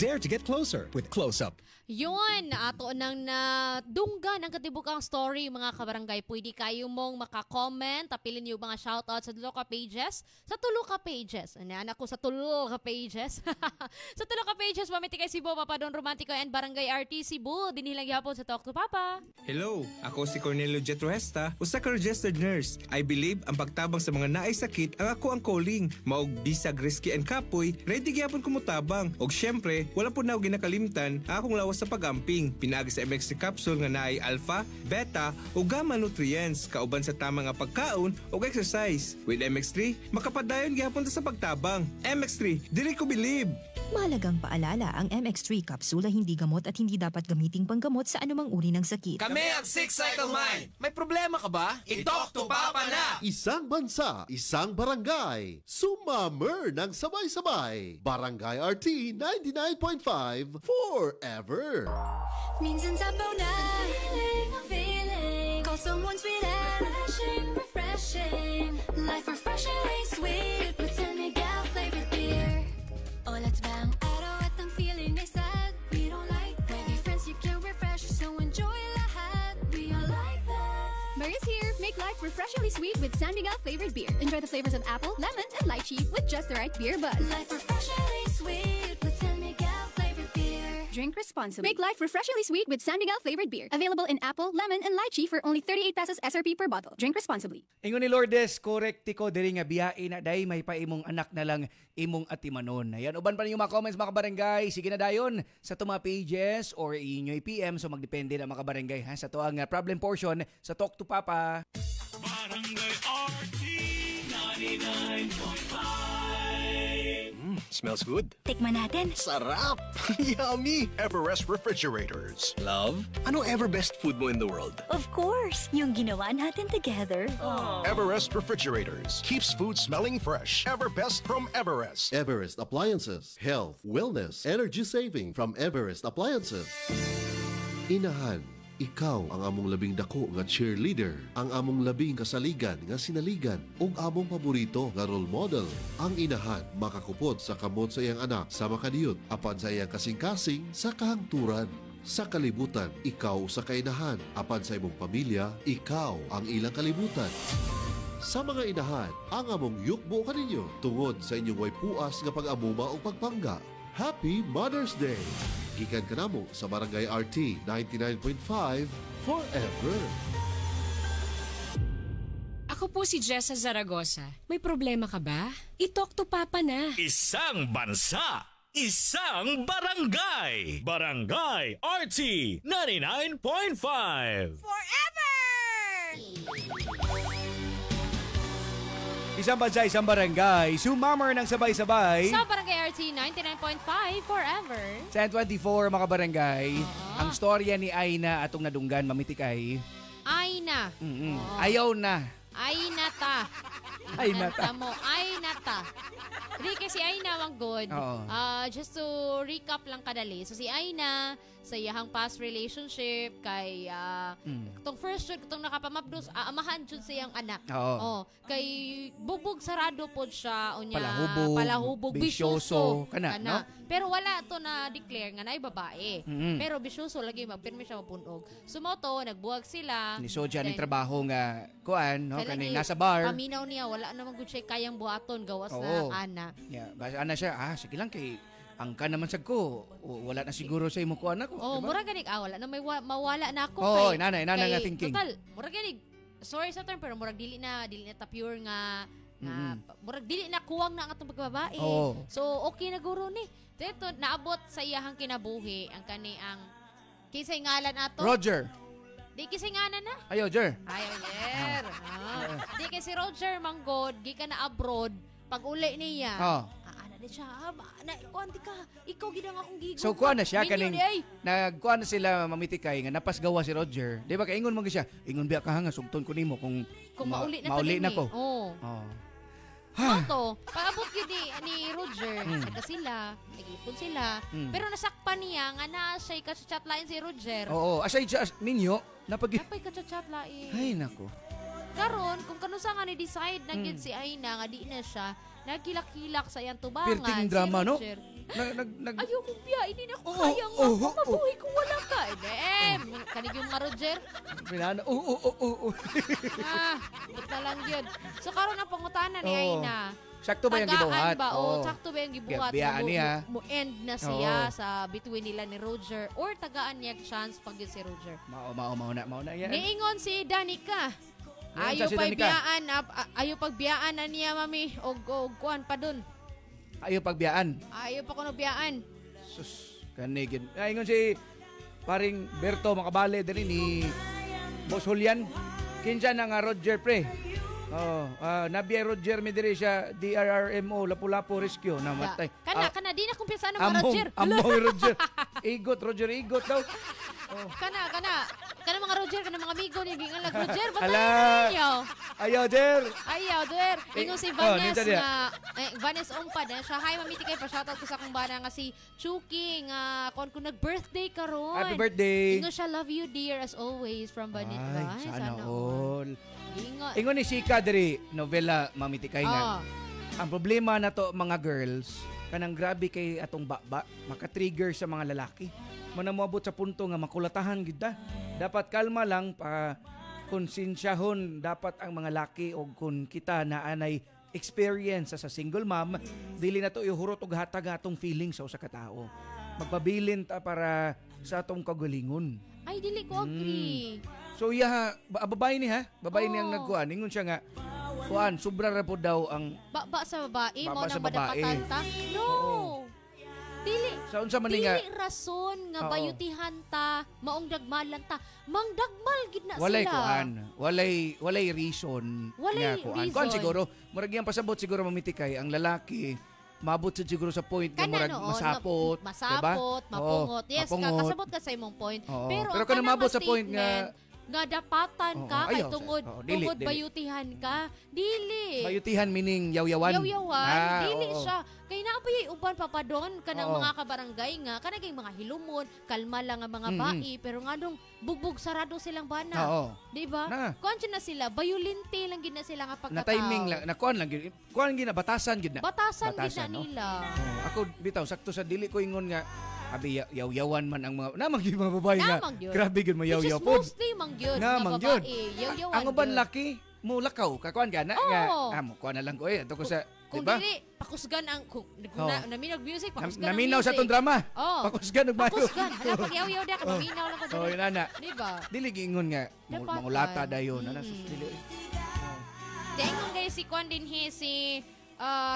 Dare to get closer with Close-Up. Yun, ato nang nadunggan ang katibukang story mga kabarangay. Pwede kayo mong makakomment, tapilin yung mga shoutout sa tulo ka pages. Sa tulo ka pages. Anak ko sa tulo ka pages. Sa tulo ka pages, mamiti kay Cebu, Papa Don Romantico and Barangay RT Cebu. Dinilang yapon sa Talk to Papa. Hello, ako si Cornelio Jetruesta, usa ka registered nurse. I believe ang pagtabang sa mga naay sakit ang ako ang calling. Maog bisag risky and kapoy, ready gyapon ko mutabang. Og syempre, wala po na ako ginakalimtan akong lawas sa pag-amping. Pinaagi sa MX3 capsule nga naay alpha, beta o gamma nutrients kauban sa tamang nga pagkaon o exercise. With MX3, makapadayon gyapon ta sa pagtabang. MX3, dili ko believe. Mahalagang paalala, ang MX3 capsule ay hindi gamot at hindi dapat gamiting panggamot sa anumang uri ng sakit. Kami ang Six Cycle Mind. May problema ka ba? I-talk to Papa na! Isang bansa, isang barangay. Sumammer ng sabay-sabay. Barangay RT 99.5 forever. Minsan sabaw na feeling. Call someone sweet and refreshing. Life refreshingly sweet with San Miguel flavored beer. Oh, let's bang araw at ang feeling ay sad. We don't like that. With friends you can refresh, so enjoy lahat. We are like that. Mary's here. Make life refreshingly sweet with San Miguel flavored beer. Enjoy the flavors of apple, lemon, and lychee with just the right beer buzz. Life refreshingly sweet with San Miguel flavored beer. Drink responsibly. Make life refreshingly sweet with San Miguel flavored beer. Available in apple, lemon, and lychee for only 38 pesos SRP per bottle. Drink responsibly. Ingon ni Lourdes, correcti ko diri nga biyae na day may paimong anak na lang imong atimanon. Ayan, uban pa ninyo mga comments mga barangay. Sige na dayon sa tuma pages or inyo PM, so magdepende na mga barangay ha sa tuang problem portion sa Talk to Papa. Barangay RT 99.5. Smells good. Tikman natin. Sarap! Yummy! Everest Refrigerators. Love, anong ever-best food mo in the world? Of course, yung ginawa natin together. Everest Refrigerators. Keeps food smelling fresh. Everbest from Everest. Everest Appliances. Health, wellness, energy saving from Everest Appliances. Inahan, ikaw ang among labing dako nga cheerleader, ang among labing kasaligan nga sinaligan, ug among paborito nga role model. Ang inahan makakupot sa kamot sa iyang anak sa makadiyot, apan sa iyang kasing-kasing sa kahangturan. Sa kalibutan, ikaw sa kainahan, apan sa imong pamilya, ikaw ang ilang kalibutan. Sa mga inahan, ang among yukbo kaninyo tungod sa inyong way puas nga pag-amuma o pagpangga. Happy Mother's Day! Gikan ka namo sa Barangay RT 99.5 forever. Ako po si Jessa Zaragoza. May problema ka ba? I-talk to Papa na. Isang bansa, isang barangay. Barangay RT 99.5 Forever! Isang bansa, isang barangay. Sumammer ng sabay-sabay. Sa Barangay RT 99.5 forever. 1024 mga barangay. Ang storya ni Aina atong nadunggan mamitikay. Aina. Ayaw na. Aina ta. Aina ta. Aina ta. Hindi kasi Aina wang good. Just to recap lang kadali. So si Aina sa iyahang past relationship kay itong first jud itong nakapamabdos amahan jud sa iyang anak. Kay bubog sarado pod siya unya palahubog bisyoso kana. No? Pero wala to na declare nga naay babae. Pero bisyoso lagi magpirmi siya mapunog. Sumoto nagbuwag sila. Ni Soja ning trabaho nga kuan no kani nasa bar. Paminaw niya wala naman gud siya kayang buhaton gawas na ana. Yeah, basta ana siya sige lang kay angka naman sad ko. Wala na siguro sa imo ko anak ko. Mura ganig wala na may mawala na ako kay. Nanay nga thinking. Total, mura ganig. Sorry sa term pero murag dili na ta pure nga murag dili na kuwang na ang atong pagbabae. So okay na guro ni. Dito naabot sa iyahang kinabuhi ang kani ang kisay ngalan ato. Roger. Di kisay ngalan na. Ayo, Jer. Di kasi Roger manggod gikan na abroad pag uli niya. Ana siya, kuan ka, ikaw gidang akong gigo. So kuan na siya kaning nagkuan na sila mamitikay nga napasgawa si Roger. Di ba kay ingon man siya, ingon biya ka nga sugton ko nimo kung mauli na ko. Auto, paabot yun ni Roger, taga sila, nag-ipon sila, pero nasakpan niya nga na siya'y kachat-chatlain si Roger. Asay ninyo, napa'y kachat-chatlain. Ay, nako. Karon, kung kanusa nga ni-decide na gid si Aina nga di na siya, nagkilak-kilak sa iyang tubangan. Perting drama, si Roger. No? Ayoko biya, hindi na ko kayang mabuhay kung wala ka. Kanig yung nga Roger. Pinana, Ba't na lang yun. So karon ang pangutanan ni Aina. Sakto ba yung gibuhat? Sakto ba yung gibuhat? Mo-end na siya sa between nila ni Roger or tagaan niya chance pag yun si Roger. Mauna yan. Niingon si Danica. Ayaw pagbiyaan na niya mami og kuan pa dun. Ayaw pagbiyaan. Ayaw pa kuno biyaan. Sus, kanigin. Ingon si paring Berto makabale din ni Boss Julian. Kinsa na nga Roger pre. Nabia Roger Medire siya, DRRMO, Lapu-Lapu Rescue, namatay. Kana, di na kumpisa ng mga Roger. Among Roger. Roger Igot daw. Kana mga Roger, kana mga amigo niya, gingalag Roger, Ala. ayaw. Ayaw, Der. Ingon si Vanessa Vanessa Umpad, siya, hi, mamiti kayo, pa-shoutout ko sa akong bana nga si Chuki, nga, kung nag-birthday karon. Happy birthday. Ingon siya, love you dear, as always, from Vanessa. Ay, sana all. Ingon. Ingon ni Sika diri novela mamiti kay nga. Ang problema na to mga girls, kanang grabe kay atong baba, maka-trigger sa mga lalaki. Manamoabot sa punto nga makulatahan gid ta. Dapat kalma lang pa konsensyahon dapat ang mga laki og kun kita na anay experience sa single mom, dili na to ihurot og hatag atong feelings sa usa ka tawo. Magpabilin ta para sa atong kagalingon. Ay, dili ko agree. So babae ni ha? Babae ni ang nagkuan. Ingon siya nga, kuan, sobra ra po daw ang Baba sa babae, mo sa nang babae. madapatan ta. No. Dili. Sa unsa man ni nga? Dili rason nga bayutihan ta, maong dagmalan ta. Mangdagmal gid na Walay sila. kuan, walay reason Walay nga kuan. reason. Kuan siguro, murag yang pasabot siguro mamiti kay ang lalaki mabot siguro sa point nga murag masapot, masapot, diba? mapungot. Yes, kasabot ka sa imong point. Pero kanang mabot sa point nga dapatan ka kay tungod dili. bayutihan ka. Dili. Bayutihan meaning yaw-yawan. Dili siya. Kay naa pa uban papadon kanang mga kabarangay nga kanang mga hilumon, kalma lang ang mga bai pero ngadong bugbog sarado silang bana. Di ba? Kuan na sila, bayulente lang gid na sila nga pagkatao. Na timing lang, na kuan lang gid. Kuan gid na batasan gid na. Batasan gid na nila. Ako bitaw sakto sa dili ko ingon nga abi yaw-yawan man ang mga namang gyud mga babae nga. Grabe gyud mayaw-yaw pod. Which is mostly mangyud nga babae. Yaw-yawan. Ang uban laki mo lakaw kakuan gana nga mo kuan na lang ko ato ko sa kung diba? dili pakusgan ang naminog music pakusgan naminaw sa tong drama. Pakusgan og mayo. Pakusgan hala pag yaw-yaw da ka paminaw lang ko dili. Oy nana. Di ba? Dili giingon nga mangulata dayon ana sus dili. Tengon guys si kuan din si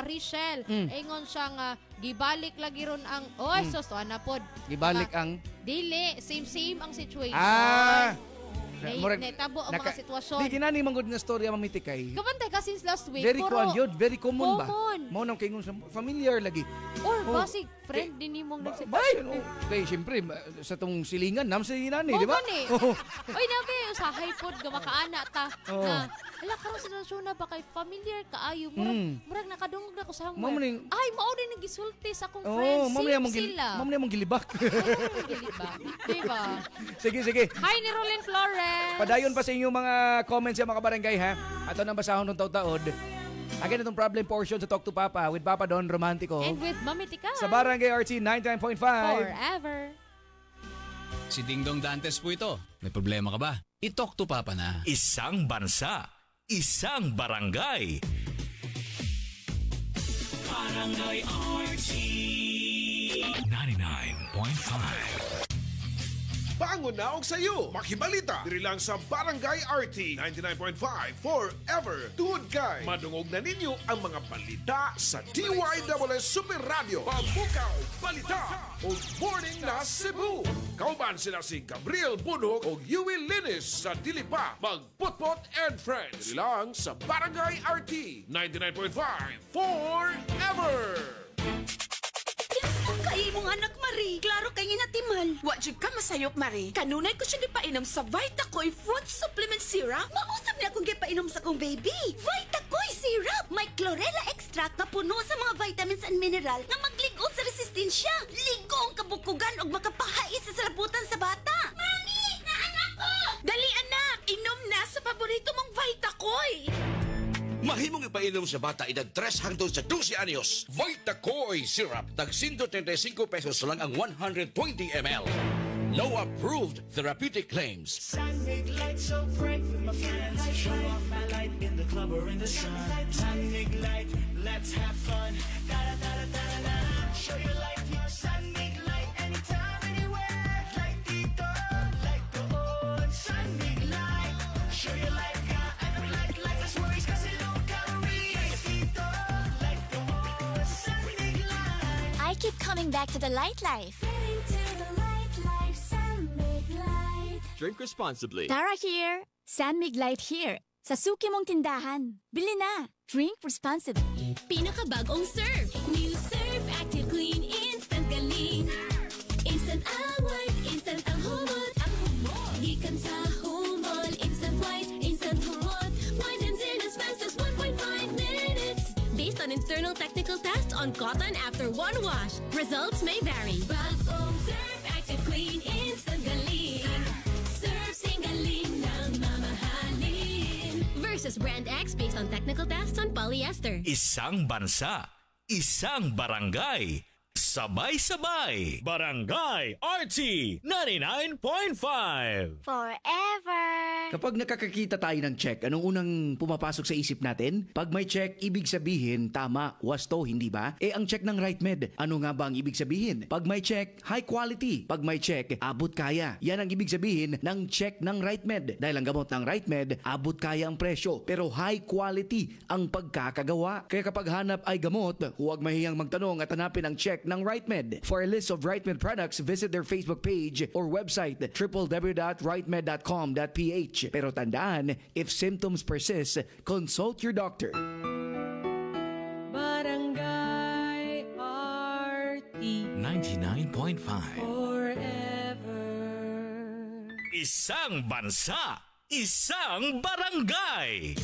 Richelle, ingon siya nga gibalik lagi ron ang sos to ana pod. Gibalik ang dili same ang situation. Netabo ang mga sitwasyon. Di ginani manggod nga storya mamiti kay. Kabantay ka since last week. Very very common ba? Common. Mao nang kaingon sa familiar lagi. Or basig friend din nimong nagsitwasyon. Kay syempre sa tong silingan nam sa ginani, di ba? Oy nabi usahay pod ga makaana ta na ala karon sitwasyon na ba kay familiar kaayo murag nakadungog na ko sa hangwar. Ay mao din nagisulti sa akong friends. Sila. Mao man gilibak. Di ba? Sige. Hi ni Rolin Flores. Padayon pa sa inyong mga comments sa mga barangay ha. Ato nang basahon ng taod-taod. Again, itong problem portion sa Talk to Papa with Papa Don Romantico. And with Mami Tika. Sa Barangay RT 99.5. Forever. Si Dingdong Dantes po ito. May problema ka ba? I-Talk to Papa na. Isang bansa, isang barangay. Barangay RT 99.5. Bangon na og sayo. Makibalita diri lang sa Barangay RT 99.5 Forever. Tungod kay madungog na ninyo ang mga balita sa DYWS Super Radio. Pambukaw balita o Morning na Cebu. Kauban sila si Gabriel Bunhog o Yui Linis sa Dilipa. Magputpot and Friends. Diri lang sa Barangay RT 99.5 Forever. Kay mong anak, Marie. Klaro kay natimal. Wa jud ka masayop, Marie. Kanunay ko siya gipainom sa Vitacoy Fruit Supplement Syrup. Mausap niya akong gipainom sa kong baby. Vitacoy Syrup! May chlorella extract na puno sa mga vitamins and mineral na magligon sa resistensya. Ligo ang kabukugan o makapahais sa salabutan sa bata. Mami! Na anak ko! Dali, anak! Inom na sa paborito mong Vitacoy! Mahimong ipainom sa bata edad 3 hangtod sa 12 anyos. Vitacoy Syrup. Tag 135 pesos lang ang 120 ml. No approved therapeutic claims. Sunnig light so bright with my friends. Show off my light in the club or in the sun. Sunnig light, let's have fun. Da-da-da-da-da-da. Show your light, your Sunnig light. Anytime, anywhere. Like dito, like doon. Sunnig light. Show your light. I keep coming back to the light life. Drink responsibly. Tara here. San Mig Light here. Sa suki mong tindahan. Bili na. Drink responsibly. Pinakabagong Surf. New Surf Active Clean Instant Galing. Instant ang white, instant ang humot. Gikan sa humol, instant white, instant humot. Whitens in as fast as 1.5 minutes. Based on internal technical tests on cotton after one wash. Results may vary. Bagong Surf Active Clean Instant Galing. Surf Singaling ng mamahalin. Versus Brand X based on technical tests on polyester. Isang bansa, isang barangay, sabay-sabay. Barangay RT 99.5. Forever. Kapag nakakakita tayo ng check, anong unang pumapasok sa isip natin? Pag may check, ibig sabihin, tama, wasto, hindi ba? Ang check ng RightMed, ano nga ba ang ibig sabihin? Pag may check, high quality. Pag may check, abot kaya. Yan ang ibig sabihin ng check ng RightMed. Dahil ang gamot ng RightMed, abot kaya ang presyo, pero high quality ang pagkakagawa. Kaya kapag hanap ay gamot, huwag mahiyang magtanong at hanapin ang check ng RightMed. For a list of RightMed products, visit their Facebook page or website www.rightmed.com.ph. Pero tandaan, if symptoms persist, consult your doctor. Barangay RT 99.5. Forever. Isang bansa, isang barangay.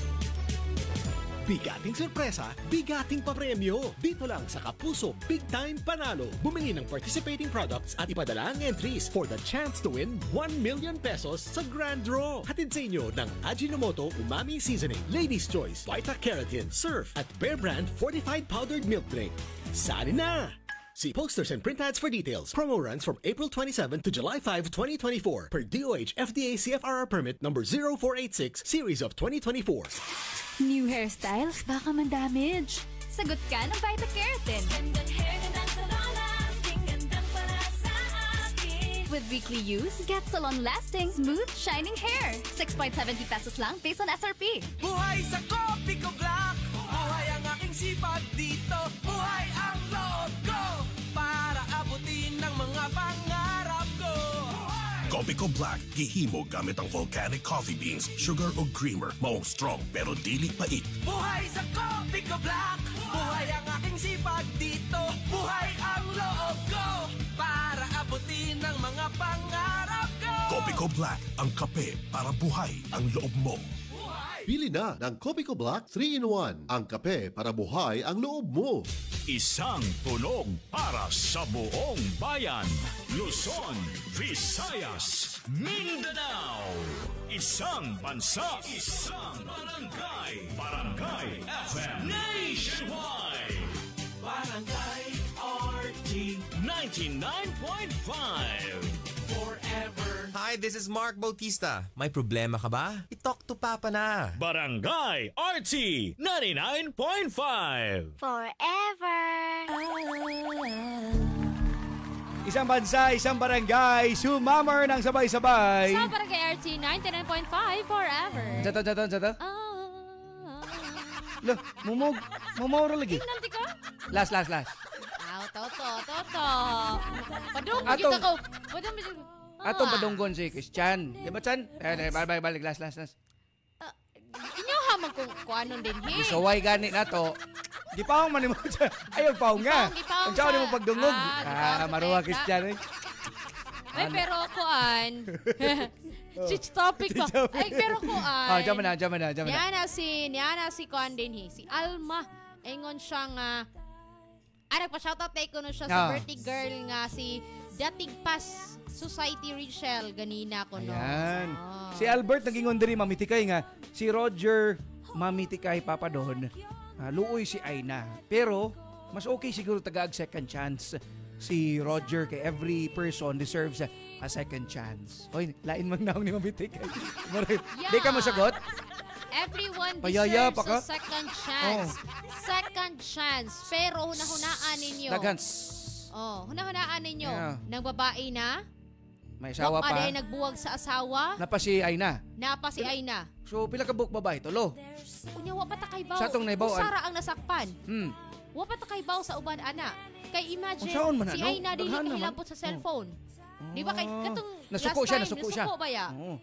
Bigating sorpresa, bigating papremyo. Dito lang sa Kapuso Big Time Panalo. Bumili ng participating products at ipadala ang entries for the chance to win 1 million pesos sa Grand Draw. Hatid sa inyo ng Ajinomoto Umami Seasoning, Ladies' Choice, Vita Keratin, Surf at Bear Brand Fortified Powdered Milk Drink. Sali na! See posters and print ads for details. Promo runs from April 27 to July 5, 2024 per DOH FDA CFRR permit number 0486 series of 2024. New hairstyles, baka man-damage. Sagot ka ng Vita Keratin. Gandang hair, gandang salon, gandang para sa akin. With weekly use, get salon-lasting, smooth, shining hair. 6.70 pesos lang based on SRP. Buhay sa Kopi Ko Black. Buhay ang aking sipag dito. Buhay ang loob ko para abutin ng mga pangarap ko. Kopi Ko Black, gihimo gamit ang volcanic coffee beans, sugar o creamer. Maong strong pero dili pait. Buhay sa Kopi Ko Black. Buhay ang aking sipag dito. Buhay ang loob ko para abutin ng mga pangarap ko. Kopi Ko Black, ang kape para buhay ang loob mo. Pili na ng Kopi Ko Black 3-in-1. Ang kape para buhay ang loob mo. Isang tunog para sa buong bayan. Luzon, Visayas, Mindanao. Isang bansa, isang barangay. Barangay FM Nationwide. Barangay RT 99.5. Forever. Hi, this is Mark Bautista. May problema ka ba? I-talk to Papa na. Barangay RT 99.5. Forever. Isang bansa, isang barangay, sumamar ng sabay-sabay. Sa Barangay RT 99.5 Forever. Zata. Loh, mumoro lagi. Nanti ka? Last. Toto. Padung, Atong- kita ko. Padung, Atong padunggon si Christian. Di ba, Chan? Balik, last. Inyahamang kung anon din, he. Isaway gani na to. Gipawang man mo. Ayaw pawang nga. Gipawang Ang sawa mo sa- pagdungog. gipawang sa Maruha teka. Christian eh. Ay, pero kuan. Chich topic pa. Ay, pero kuan. Diyan na. Niya na si kuan din, he. Si Alma. Ingon siya nga. Nagpa-shoutout tayo ko siya sa birthday girl nga si Dating Pass Society Rachel ganina ko no. Ayan. Si Albert naging diri mamitikay nga. Si Roger mamitikay Papa Don. Luoy si Aina. Pero mas okay siguro tagaag second chance si Roger kay every person deserves a second chance. Hoy, lain man naong ni mamitikay. Di ka masagot? Everyone Payaya deserves pa ka? a second chance. Second chance. Pero hunahunaan ninyo. Dagans. Hunahunaan ninyo. Yeah. Nang babae na. May asawa Wap pa. aday nagbuwag sa asawa. Napa si Aina. Napa si Aina. So pila ka buok babae tulo. Unya wa pa ta kay baw. Sa atong naibaw, Usara ang nasakpan. Wa pa ta kay baw sa uban ana. Kay imagine Unsaon man si ano? Aina dili Daghan naman. kahilabot sa cellphone. Di ba kay katong Nasuko last time siya. nasuko ba ya? Oo.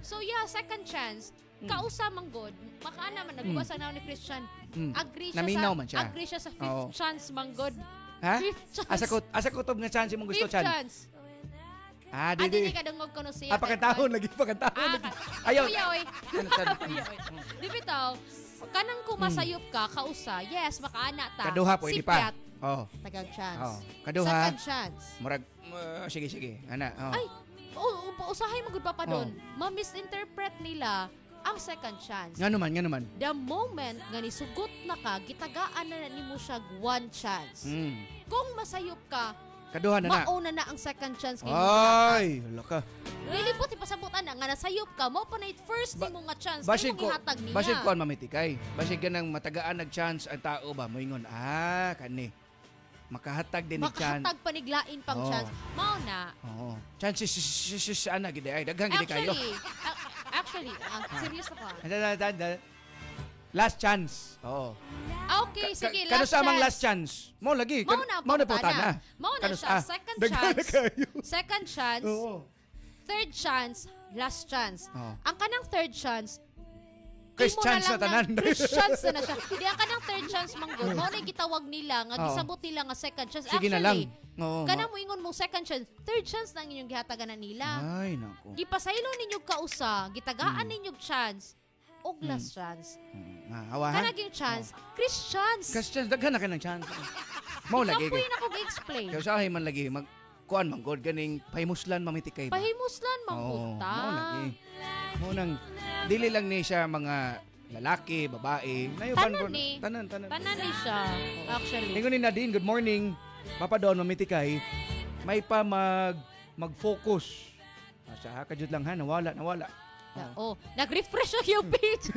So yeah, second chance. kausa man god, makaana man nagubasa na ni Christian. Agree Naminaw man siya. Agree siya sa fifth chance man god. Ha? Fifth chance. Asa kutob nga chance mo gusto Fifth chan? chance. Di. Kadungog ko no siya. Pakantahon lagi. Ayaw. Kuya, oy. Di bitaw, kanang kumasayop ka, kausa, yes, makaana ta. Kaduha pwede pa. Tagang chance. Kaduha. Second chance. Murag, sige. Ana. Ay, usahay mo gud pa doon. Ma-misinterpret nila ang second chance. Nga naman. The moment nga nisugot na ka, gitagaan na nimo siya one chance. Kung masayop ka, kaduha na mauna na ang second chance kay ay, hala ka. Lilipot ipasabutan na nga nasayop ka, mo pa na first nimo nga chance Basig kay mo gihatag niya. Basig ko ang mamitikay. Basig ganang matagaan nag-chance ang tao ba moingon, kani. Makahatag din ni chance. Makahatag paniglain pang chance. Mao na. Chances ana gid ay daghang gid kayo. Actually, serious ako. Last chance. Okay, sige, kano sa amang last chance? Mo lagi. Mo na puta na. Mo na siya. Second chance. Second chance. Third chance. Last chance. Ang kanang third chance, Christians na tanan. Christians na siya. Hindi, ang kanang third chance manggod. Mo na gitawag nila, nga gisabot nila nga second chance. Sige na lang. Kanang mo ingon mo second chance, third chance lang inyong gihatagan na nila. Ay, nako. Gipasaylo ninyong kausa, gitagaan ninyong chance, og last chance. Hawahan? Kanag yung chance, Christians. Daghan na ka ng chance. Mau lagi. Ikaw po yun ako ga-explain. Kaya sa man lagi, kuan man god ganing pahimuslan mamitikay ba. Pahimuslan mangpunta. Mau lagi. Mau nang dili lang ni siya mga lalaki, babae. Tanan ni siya, actually. Ingon ni Nadine, good morning. Papa Don, mamitikay. May pa mag-focus. Sa kajud lang ha, nawala. Nag-refresh yung page.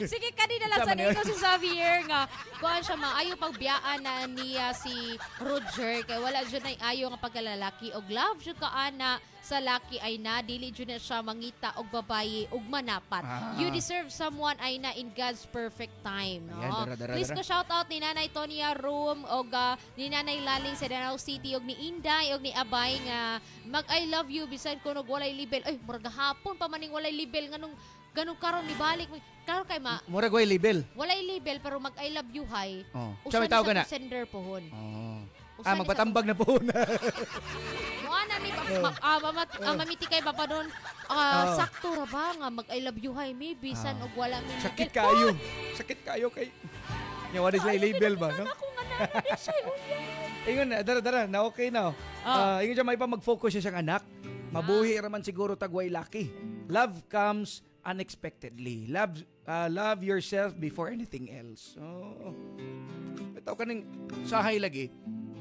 Sige, kanina lang sa nito si Xavier nga kuan siya maayo pagbiyaan na niya si Roger kay wala jud nay ayo nga pagkalalaki og love jud ka ana sa laki ay na dili jud na siya mangita og babaye og manapat. You deserve someone ay na in God's perfect time. No? Please ko shout out ni Nanay Tonia Room og ni Nanay Laling sa Danau City og ni Inday og ni Abay nga mag I love you bisan ko nog walay libel. Ay murag hapon pa maning walay libel ganung karon ni balik karon kay murag way libel. Walay libel pero mag I love you hay. Usa tawag ka na. Sender pohon. Magpatambag na pohon. Muana ni mamitikay ba pa doon sakto ra ba nga mag I love you hay maybe san og wala mi sakit kayo kay nya what is label ba no? Ingon na dara na okay na. Ingon siya may pa mag-focus siya siyang anak. Mabuhi raman siguro tagway laki. Love comes unexpectedly. Love yourself before anything else. Ito kaning sahay lagi.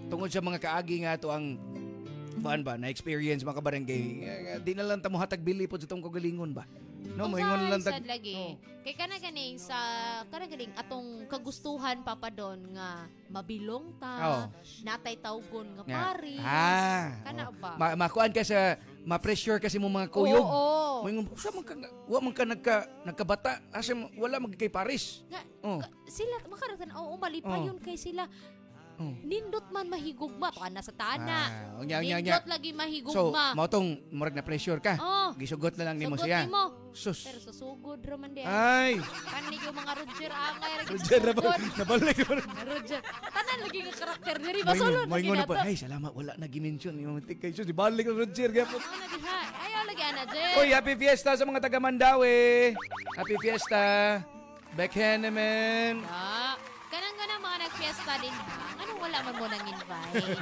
Tungod sa mga kaagi nga to ang na experience mga kabarangay. Di na lang tamo hatag bili po sa tong kagalingon ba. No, moingon lang tag lagi. Kay kana ganing atong kagustuhan papa don nga mabilong ta, natay tawgon nga pari. Kana ba? Makuan ka sa ma-pressure kasi mo mga kuyog. Moingon sa man ka nagkabata asa wala magkay Paris. Sila makaratan malipayon kay sila. Nindot man mahigugma to ana sa tana. Nindot lagi mahigugma. So, mo tong murag na pressure ka. Gisugot na lang nimo siya. Sus. Pero sa sugod ra man di. Ay. Kanig yung mga Roger angay ra Roger nabalik mo. Roger. Tanan lagi nga karakter diri ba solo na ginato. Ay, salamat wala na gimension yung tikay so di balik ko Roger gyapon. Ayaw lagi ana je. Oy, happy fiesta sa mga taga Mandawi. Happy fiesta. Bekhenemen. Kanang mga nagfiesta din ha. Ano wala man mo nang invite?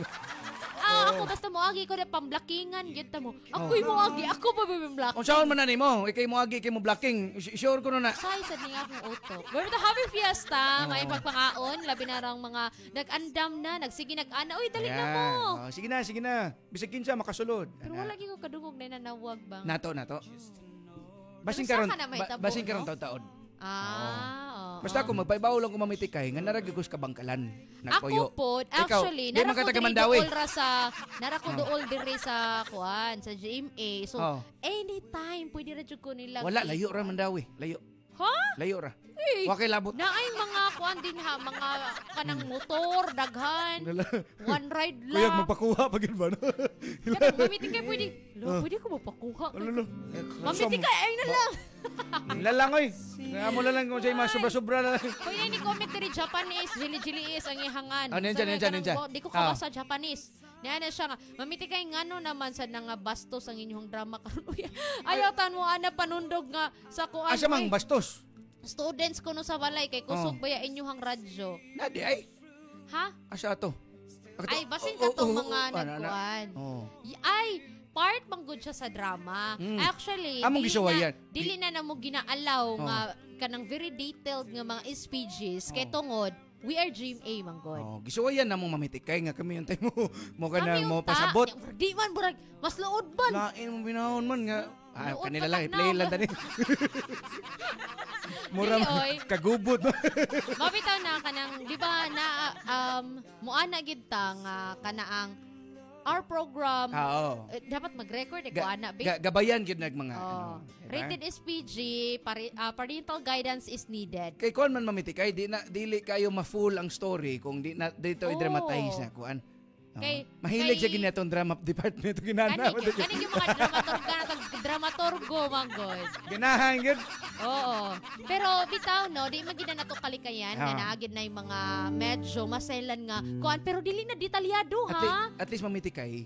Ako basta moagi ko na pamblakingan gyud ta mo. Ako'y moagi, ako pa bibimblak. Unsaon man ani mo? Ikay moagi kay mo blocking. Sure ko na. Say sad ni akong utok. Pero happy fiesta, may pagpangaon, labi na rang mga nag-andam na, nagsige nag-ana. Uy, dali na mo. Sige na. Bisag kinsa makasulod. Pero wala gyud ko kadungog na nanawag bang. Nato. Basing karon taon. Basta ako magpaibaw lang ko mamitikay nga naragigos ka bangkalan. Ako po, actually, narako dool diri sa kuan, sa GMA. So, anytime pwede ra jud ko nila. Wala, layo ra Mandawi. Layo. Ha? Layo ra. Wa kay labot. Na ay mga kuan din ha, mga kanang motor, daghan. One ride lang. Kuya magpakuha pa gid ba no? Kanang mamitikay pwede. Pwede ko mapakuha. Mamitikay ay na lang. Lalangoy. Nga mo lang kung sa'yo mga sobra-sobra lang. Kuya, ni comment diri Japanese, jili-jili is ang ihangan. Ano yan dyan? Di ko kabasa Japanese. Niyan siya nga. Mamiti kay ngano naman sa nga bastos ang inyong drama karon. Ayaw tanmo ana panundog nga sa kuan. Asa mang bastos? Students ko no sa balay kay kusog baya inyong radyo. Nadi ay. Ha? Asa to? Ay, basin ka tong mga nagkuan. Ay, part man good siya sa drama. Actually, among gisuwayan. Dili na mo ginaalaw nga kanang very detailed nga mga speeches kay tungod we are Dream A manggod. Gisuwayan na mong mamitikay nga kami yung tayo mo ka na mo pasabot. Di man burag mas luod ban. Lain mo binahon man nga. Kanila lang i-play lang tani. Mura kagubot. Mabitaw na kanang di ba na muana gid ta nga kanaang our program dapat mag-record ko ana gabayan gid nag mga rated SPG parental guidance is needed. Kay kuan man mamitikay dili kayo ma-full ang story kung di na dito i-dramatize na kuan. Mahilig siya ginatong drama department ginana. Kani yung mga dramaturgo manggod. Ganahan gid. Oo. Pero bitaw no, di magina nato kalikayan nga naagid na yung mga medyo maselan nga kuan pero dili na detalyado ha. At least mamitikay.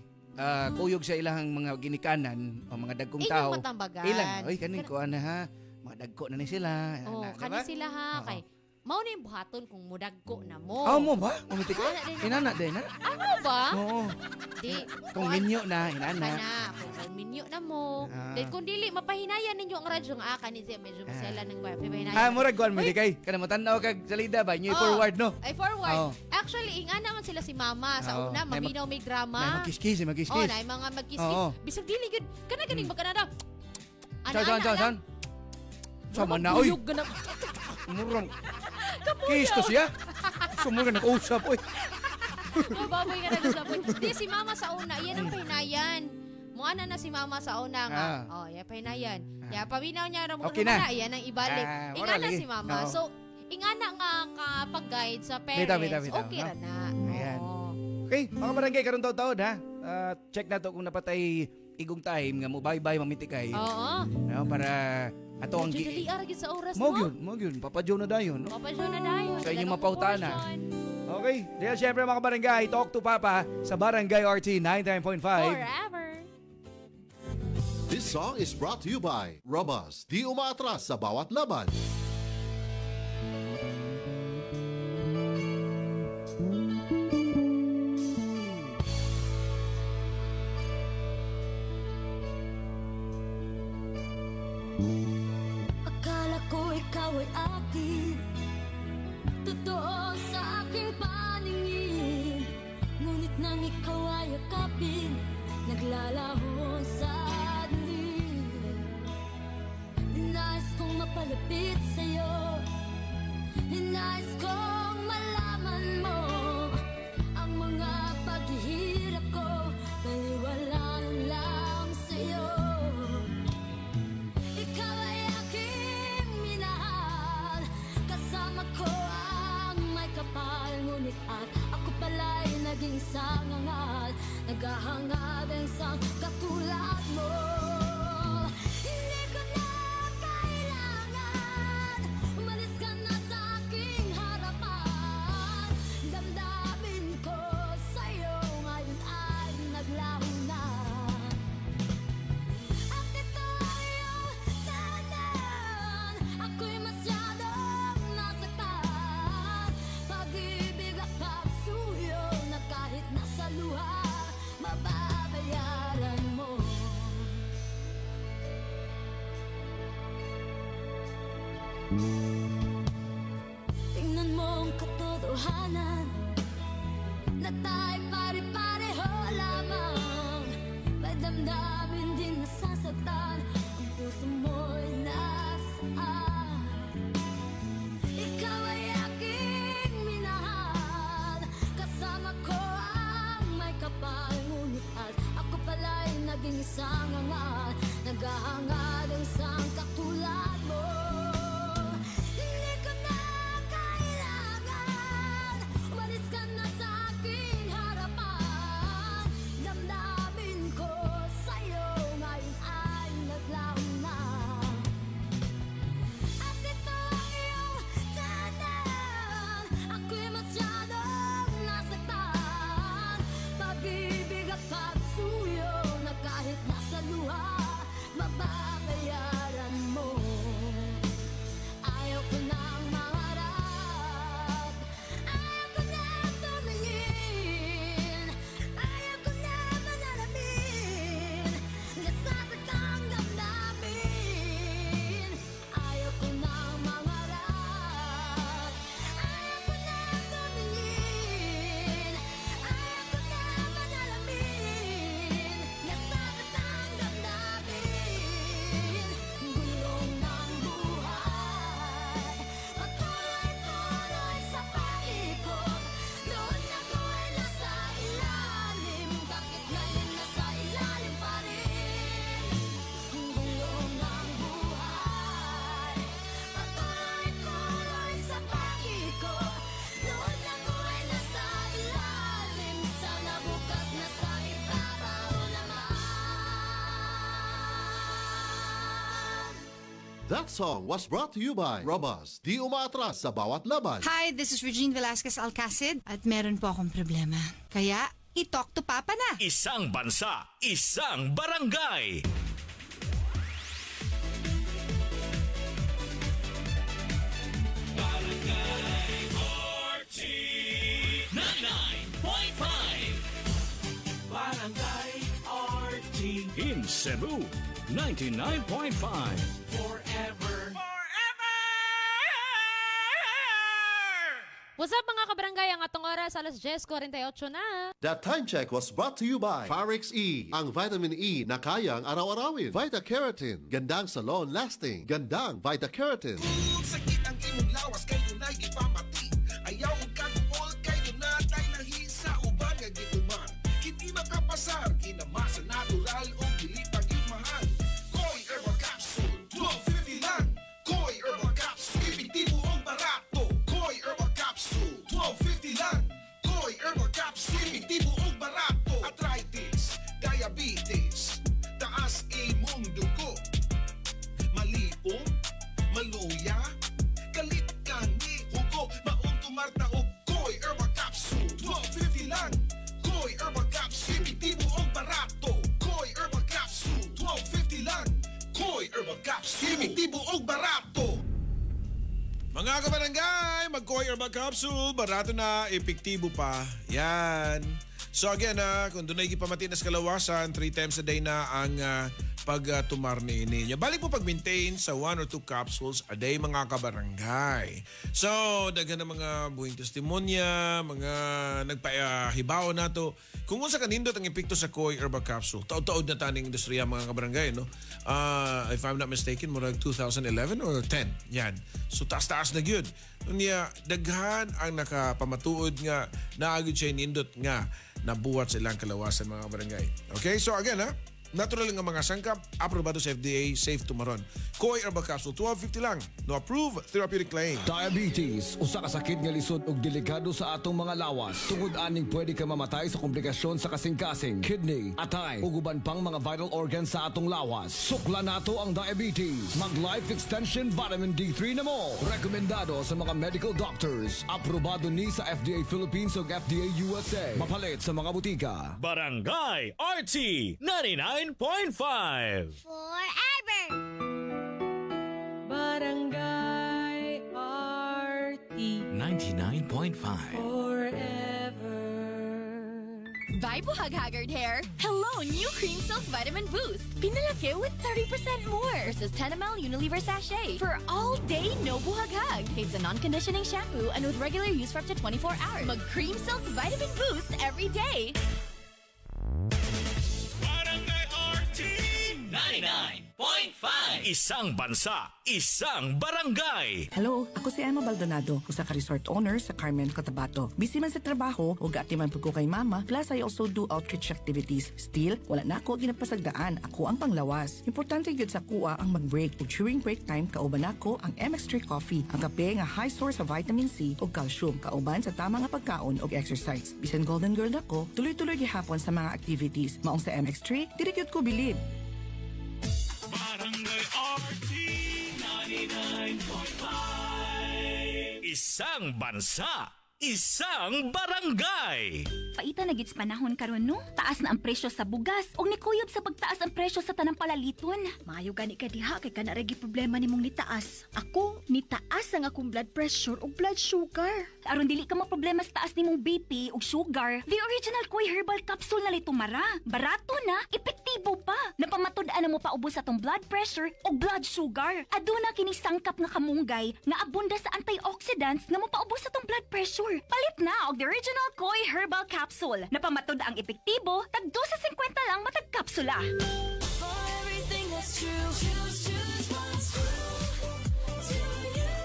Kuyog sa ilahang mga ginikanan o mga dagkong Ilang tao. matambagan. Ilang. Oy kanin ko ana ha. Mga dagko na ni sila. Kani sila ha kay mao na yung buhaton kung mudagko na mo. Mo ba? Mamitikay? Inana din na? Ano ba? Oo. Di. Kung minyo na, inana. Kung minyo na mo. Dahil kung dili, mapahinayan ninyo ang radyo nga kanin siya. Medyo masela ng pahinayan. Murag kuan mamitikay. Kana mo tanaw kag salida ba? Nyo forward no? Ay forward. Actually, inga naman sila si mama. Sa una, maminaw may drama. Magkiskis. Na yung mga magkiskis. Bisag dili gud. Kana-ganing magkanada. Saan? Sama na, oy. Murang. Kisto siya. Sumurang nag-usap, oy. Mababoy ka nag-usap, oy. Di, si mama sa una, yan ang pahinayan. Muana na si mama sa una nga. Yan pahinayan. Paminaw niya na okay na. Yan ang ibalik. Inga na si mama. So, inga na nga kapag-guide sa parents. Okay na. Ayan. Okay, mga barangay, karon taon ha. Check na to kung napatay igong time nga mo bye-bye mamitikay. Oo. Para ato ang dili aragid sa oras mo. Mo gyud, papadyo na dayon, no? Papadyo na dayon. Sa inyong mapautana. Okay, dahil syempre mga barangay, Talk to Papa sa Barangay RT 99.5. Forever. This song is brought to you by Robust. Di umaatras sa bawat laban. Akala ko ikaw ay akin, totoo sa aking paningin. Ngunit nang ikaw ay yakapin, naglalaho sa dilim. Nais kong mapalapit sa'yo, nais kong malaman mo ang mga paghihirap ko, baliwalaan lang sa'yo. Ikaw ay aking minahal, kasama ko ang may kapal. Ngunit at ako pala'y naging sangangal, naghahangad ang isang katulad mo. Hindi ko na kailangan, umalis ka na sa aking harapan. Damdamin ko sa'yo ngayon ay naglaho na. At ito ay iyong tanan, ako'y masyadong nasaktan. Pag-ibig at pagsuyo na kahit nasa luha, mababayaran mo. Tingnan mo ang katotohanan, na tayo pare-pareho lamang. May damdamin din nasasaktan, ang puso mo'y nasaan. Ikaw ay aking minahal, kasama ko ang may kapal. Ngunit at ako pala'y naging isang angal, naghahangad ang isang katulad mo. Hindi ko na kailangan, umalis ka na sa aking harapan. Damdamin ko sa'yo That song was brought to you by Robust. Di umaatras sa bawat laban. Hi, this is Regine Velasquez Alcacid at meron po akong problema. Kaya, i-talk to Papa na. Isang bansa, isang barangay. Barangay RT 99.5. Barangay RT In Cebu, 99.5. Forever. What's up mga kabarangay? Ang atong oras, alas 10:48 na. That time check was brought to you by Pharax E, ang vitamin E na kayang araw-arawin. Vita Keratin, gandang salon lasting. Gandang Vita Keratin. Kung sakit ang imong lawas, kayo na'y ipamati. Ayaw ang kagumol, kayo na tayo nahisa. Uban nga gituman, hindi makapasar. Kinamasa natural o dili pag-imahal. Koi Herbal Capsule, 12.50 lang. Koi Herbal Capsule, epektibo ang barato. Koi Herbal Capsule, 12.50 lang. Koi Herbal Capsule, epektibo ang barato. Arthritis, diabetes, taas imong dugo. Malipong, maluya, kalit ka ni hugo. Maong tumarta o Koi Herbal Capsule, 12.50 lang. Koi Herbal Capsule, epektibo ang barato. Koi Herbal Capsule, 12.50 lang. Koi Herbal Capsule, epektibo ang barato. Mga kabarangay, mag-Koi Herbal Capsule, barato na, epektibo pa. Yan. So again, kung doon ay ipamatinas kalawasan, 3 times a day na ang pag-tumar ninyo. Balik po pag-maintain sa 1 or 2 capsules a day, mga kabarangay. So, daghan na mga buhing testimonya, mga nagpahibaw na to. Kung unsa kanindot ang epekto sa Koi Herbal Capsule, taod-taod na taning industriya, mga kabarangay, no? If I'm not mistaken, murag 2011 or 10. Yan. So, taas-taas na gyud. Unya, daghan ang nakapamatuod nga naagid siya nindot nga nabuhat sa ilang kalawasan, mga kabarangay. Okay? So, again, natural nga mga sangkap, aprobado sa FDA, safe to maron. Koi Herbal Capsule, 12.50 lang. No approved therapeutic claim. Diabetes, usa ka sakit nga lisod ug delikado sa atong mga lawas. Tungod aning pwede ka mamatay sa komplikasyon sa kasing-kasing, kidney, atay, ug uban pang mga vital organs sa atong lawas. Sukla nato ang diabetes. Mag Life Extension Vitamin D3 na mo. Rekomendado sa mga medical doctors. Aprobado ni sa FDA Philippines ug FDA USA. Mapalit sa mga butika. Barangay RT 99.5. Forever. Barangay RT 99.5. Forever. Bye, buhag-haggard hair. Hello, new Cream Silk Vitamin Boost. Pinalaki with 30% more versus 10 ml Unilever sachet for all day no buhag-hag. It's a non-conditioning shampoo and with regular use for up to 24 hours. Mag Cream Silk Vitamin Boost every day. Barangay RT 99.5. Isang bansa, isang barangay. Hello, ako si Emma Baldonado, usa ka resort owner sa Carmen, Cotabato. Busy man sa trabaho, o gaati man pag ko kay mama, plus I also do outreach activities. Still, wala na ako ginapasagdaan, ako ang panglawas. Importante gyud sa kuha ang mag-break. Ug during break time, kauban ako ang MX3 Coffee, ang kape nga high source of vitamin C ug calcium, kauban sa tama nga pagkaon ug exercise. Bisan golden girl ako, tuloy-tuloy gihapon sa mga activities. Maong sa MX3, dili gyud ko bilib. Barangay RT 99.5. Isang bansa, isang barangay. Paita na gits panahon karon no? Taas na ang presyo sa bugas ug nikuyob sa pagtaas ang presyo sa tanang palaliton. Maayo gani ka diha kay kana ra gi problema nimong nitaas. Ako nitaas ang akong blood pressure ug blood sugar. Aron dili ka maproblema sa taas nimong BP ug sugar, the original Koi Herbal Capsule na litumara. Barato na, epektibo pa. Napamatud-an mo paubos sa tong blood pressure ug blood sugar. Aduna kini sangkap nga kamunggay nga abunda sa antioxidants nga mopaubos sa tong blood pressure. Palit na og the original Koi Herbal Capsule. Napamatud ang epektibo, tag 2.50 lang matag kapsula. For everything that's true, choose what's true to you.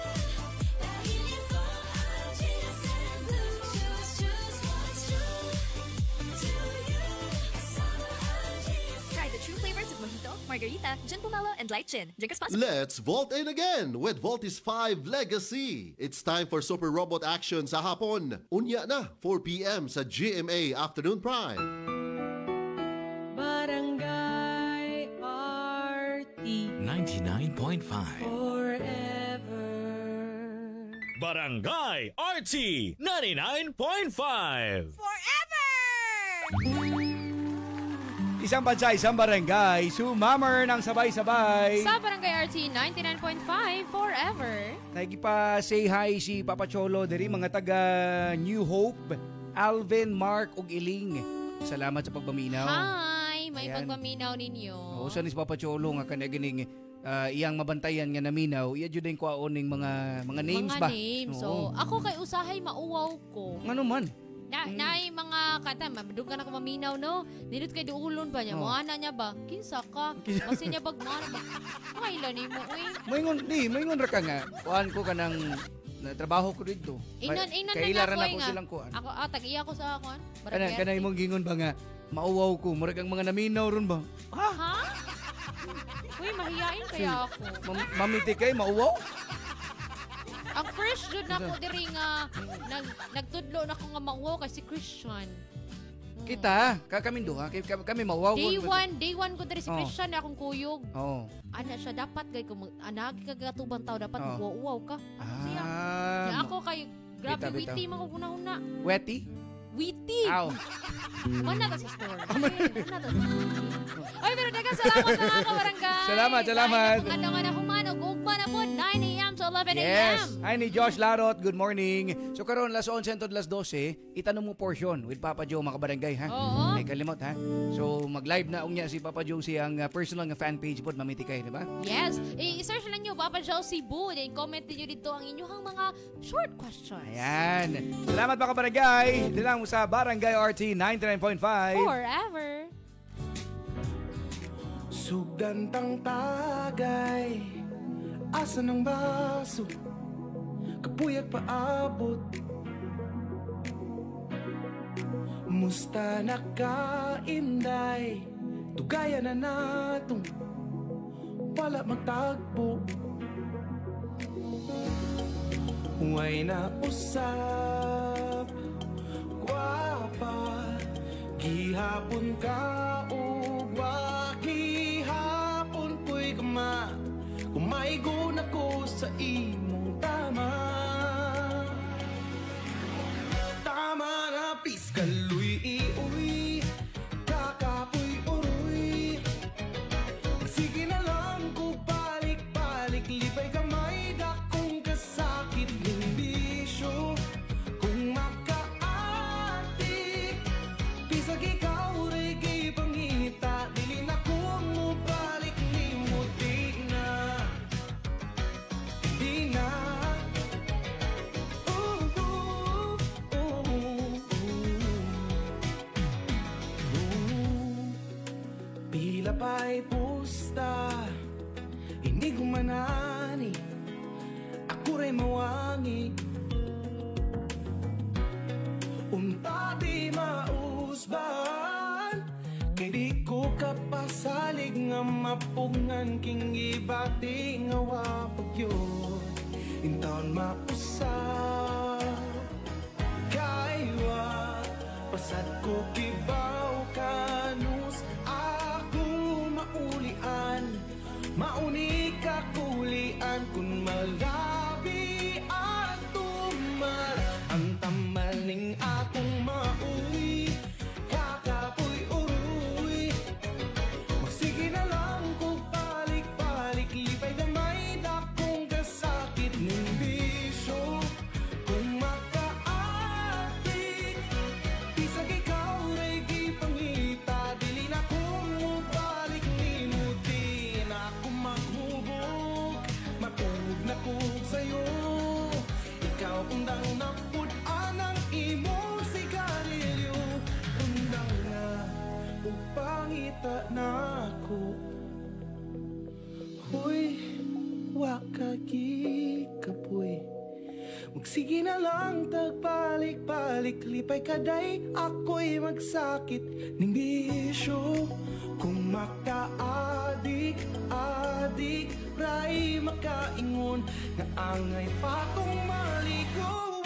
Dahil ito ang GSM Blue. Choose what's true to you. Kasama ang GSM. Try the true flavors of Mojito, Margarita, Gin Pomelo, and Light Gin. Drink responsibly. Let's vault in again with Voltis 5 Legacy. It's time for Super Robot Action sa hapon. Unya na, 4 p.m. sa GMA Afternoon Prime. Barangay RT 99.5. Barangay RT 99.5. Isang bansa, isang barangay, sumammer ng sabay-sabay. Sa Barangay RT 99.5 forever. Nagipa say hi si Papa Cholo diri mga taga New Hope, Alvin, Mark ug Iling. Salamat sa pagpaminaw. Hi, may Ayan. pagpaminaw ninyo. O sa ni Papa Cholo nga kanigining iyang mabantayan nga naminaw, iya jud din kwaon ning mga names Mga ba. names. Oo. So, ako kay usahay mauwaw ko. Ngano man? Na mga kata, madug ka na ko maminaw, no? Nindot kay duulon pa niya. Oo. Mga anak niya ba? Kinsa ka? Kasi niya bagmana ba? Kailan ni mo, uy? Moingon ra ka nga. Kuan ko kanang trabaho ko dito. Inan Kailaran na ako nga. silang kuan. Ako, tag-iya ko sa kuan. Kana imong gingon ba nga mauwaw ko, murag ang mga naminaw ron ba? Ha? Uy, mahiyain kaya ako. Mamiti kay mauwaw? Ang first jud na ko diri nga nagtudlo na ko nga mauwaw kay si Christian. Kita, kami duha, kami mauwaw. Day one ko diri si Christian na akong kuyog. Oo. Ana siya dapat gay ko anak kagatubang tao dapat uwaw ka. Siya. Ako kay grabe Bitaw. witty man ko una. Wetty? Witty. Aw. Mana ta sa store. Ay, pero daghang salamat mga kabarangay. Salamat. Ang akong manog ugma na po 9 a.m. to 11 a.m. Yes. Hi ni Josh Larot. Good morning. So karon las 11 to las 12, itanong mo portion with Papa Joe mga kabarangay ha. Oo. Ay kalimot ha. So mag-live na unya si Papa Joe siyang personal nga fan page pod mamiti kay, di ba? Yes. I-search lang nyo Papa Joe Cebu. Then comment niyo dito ang inyong mga short questions. Ayan. Salamat mga kabarangay. Dito lang sa Barangay RT 99.5. Forever. Sugdantang tagay, asa ng baso, kapuyag paabot. Musta nakainday, tugaya na natong wala magtagpo. Huway na usap, guwapa, gihapon ka ugwa, gihapon ko'y kama, kumaigo na ko sa imong tama. Tama na piskaluy iuwi, kakapoy uruy. Sige na lang ko balik-balik, lipay kamay dakong kasakit ng bisyo. Kung makaatik, pisag ikaw regi pangita, dili na kung mo balik ni mo di na. Pila pa'y pusta, hindi gumanani, ako rin mawangi. Unta di mausban, kay di ko kapasalig nga mapungan king ibati nga wapag yun. Intaon mausap, kaywa, pasad ko kibaw kanus, ako maulian, mauni ka kulian, kung malabi at tumal, ang tamaling akong maui, kakapoy uruy. Magsige na lang kung balik-balik, lipay gamay dakong kasakit ng bisyo. Kung makaatik, bisag ikaw regi pangita, dili na kung mubalik ni muti na ako maghubog, matulog na ko sa'yo. Ikaw undang napud anang imong sigarilyo, undang na upangita na ako. Huy, wakagi kapoy, magsige na lang tagbalik-balik, lipay kaday ako'y magsakit ning bisyo. Kung makaadik-adik, ray makaingon nga angay patong maligo.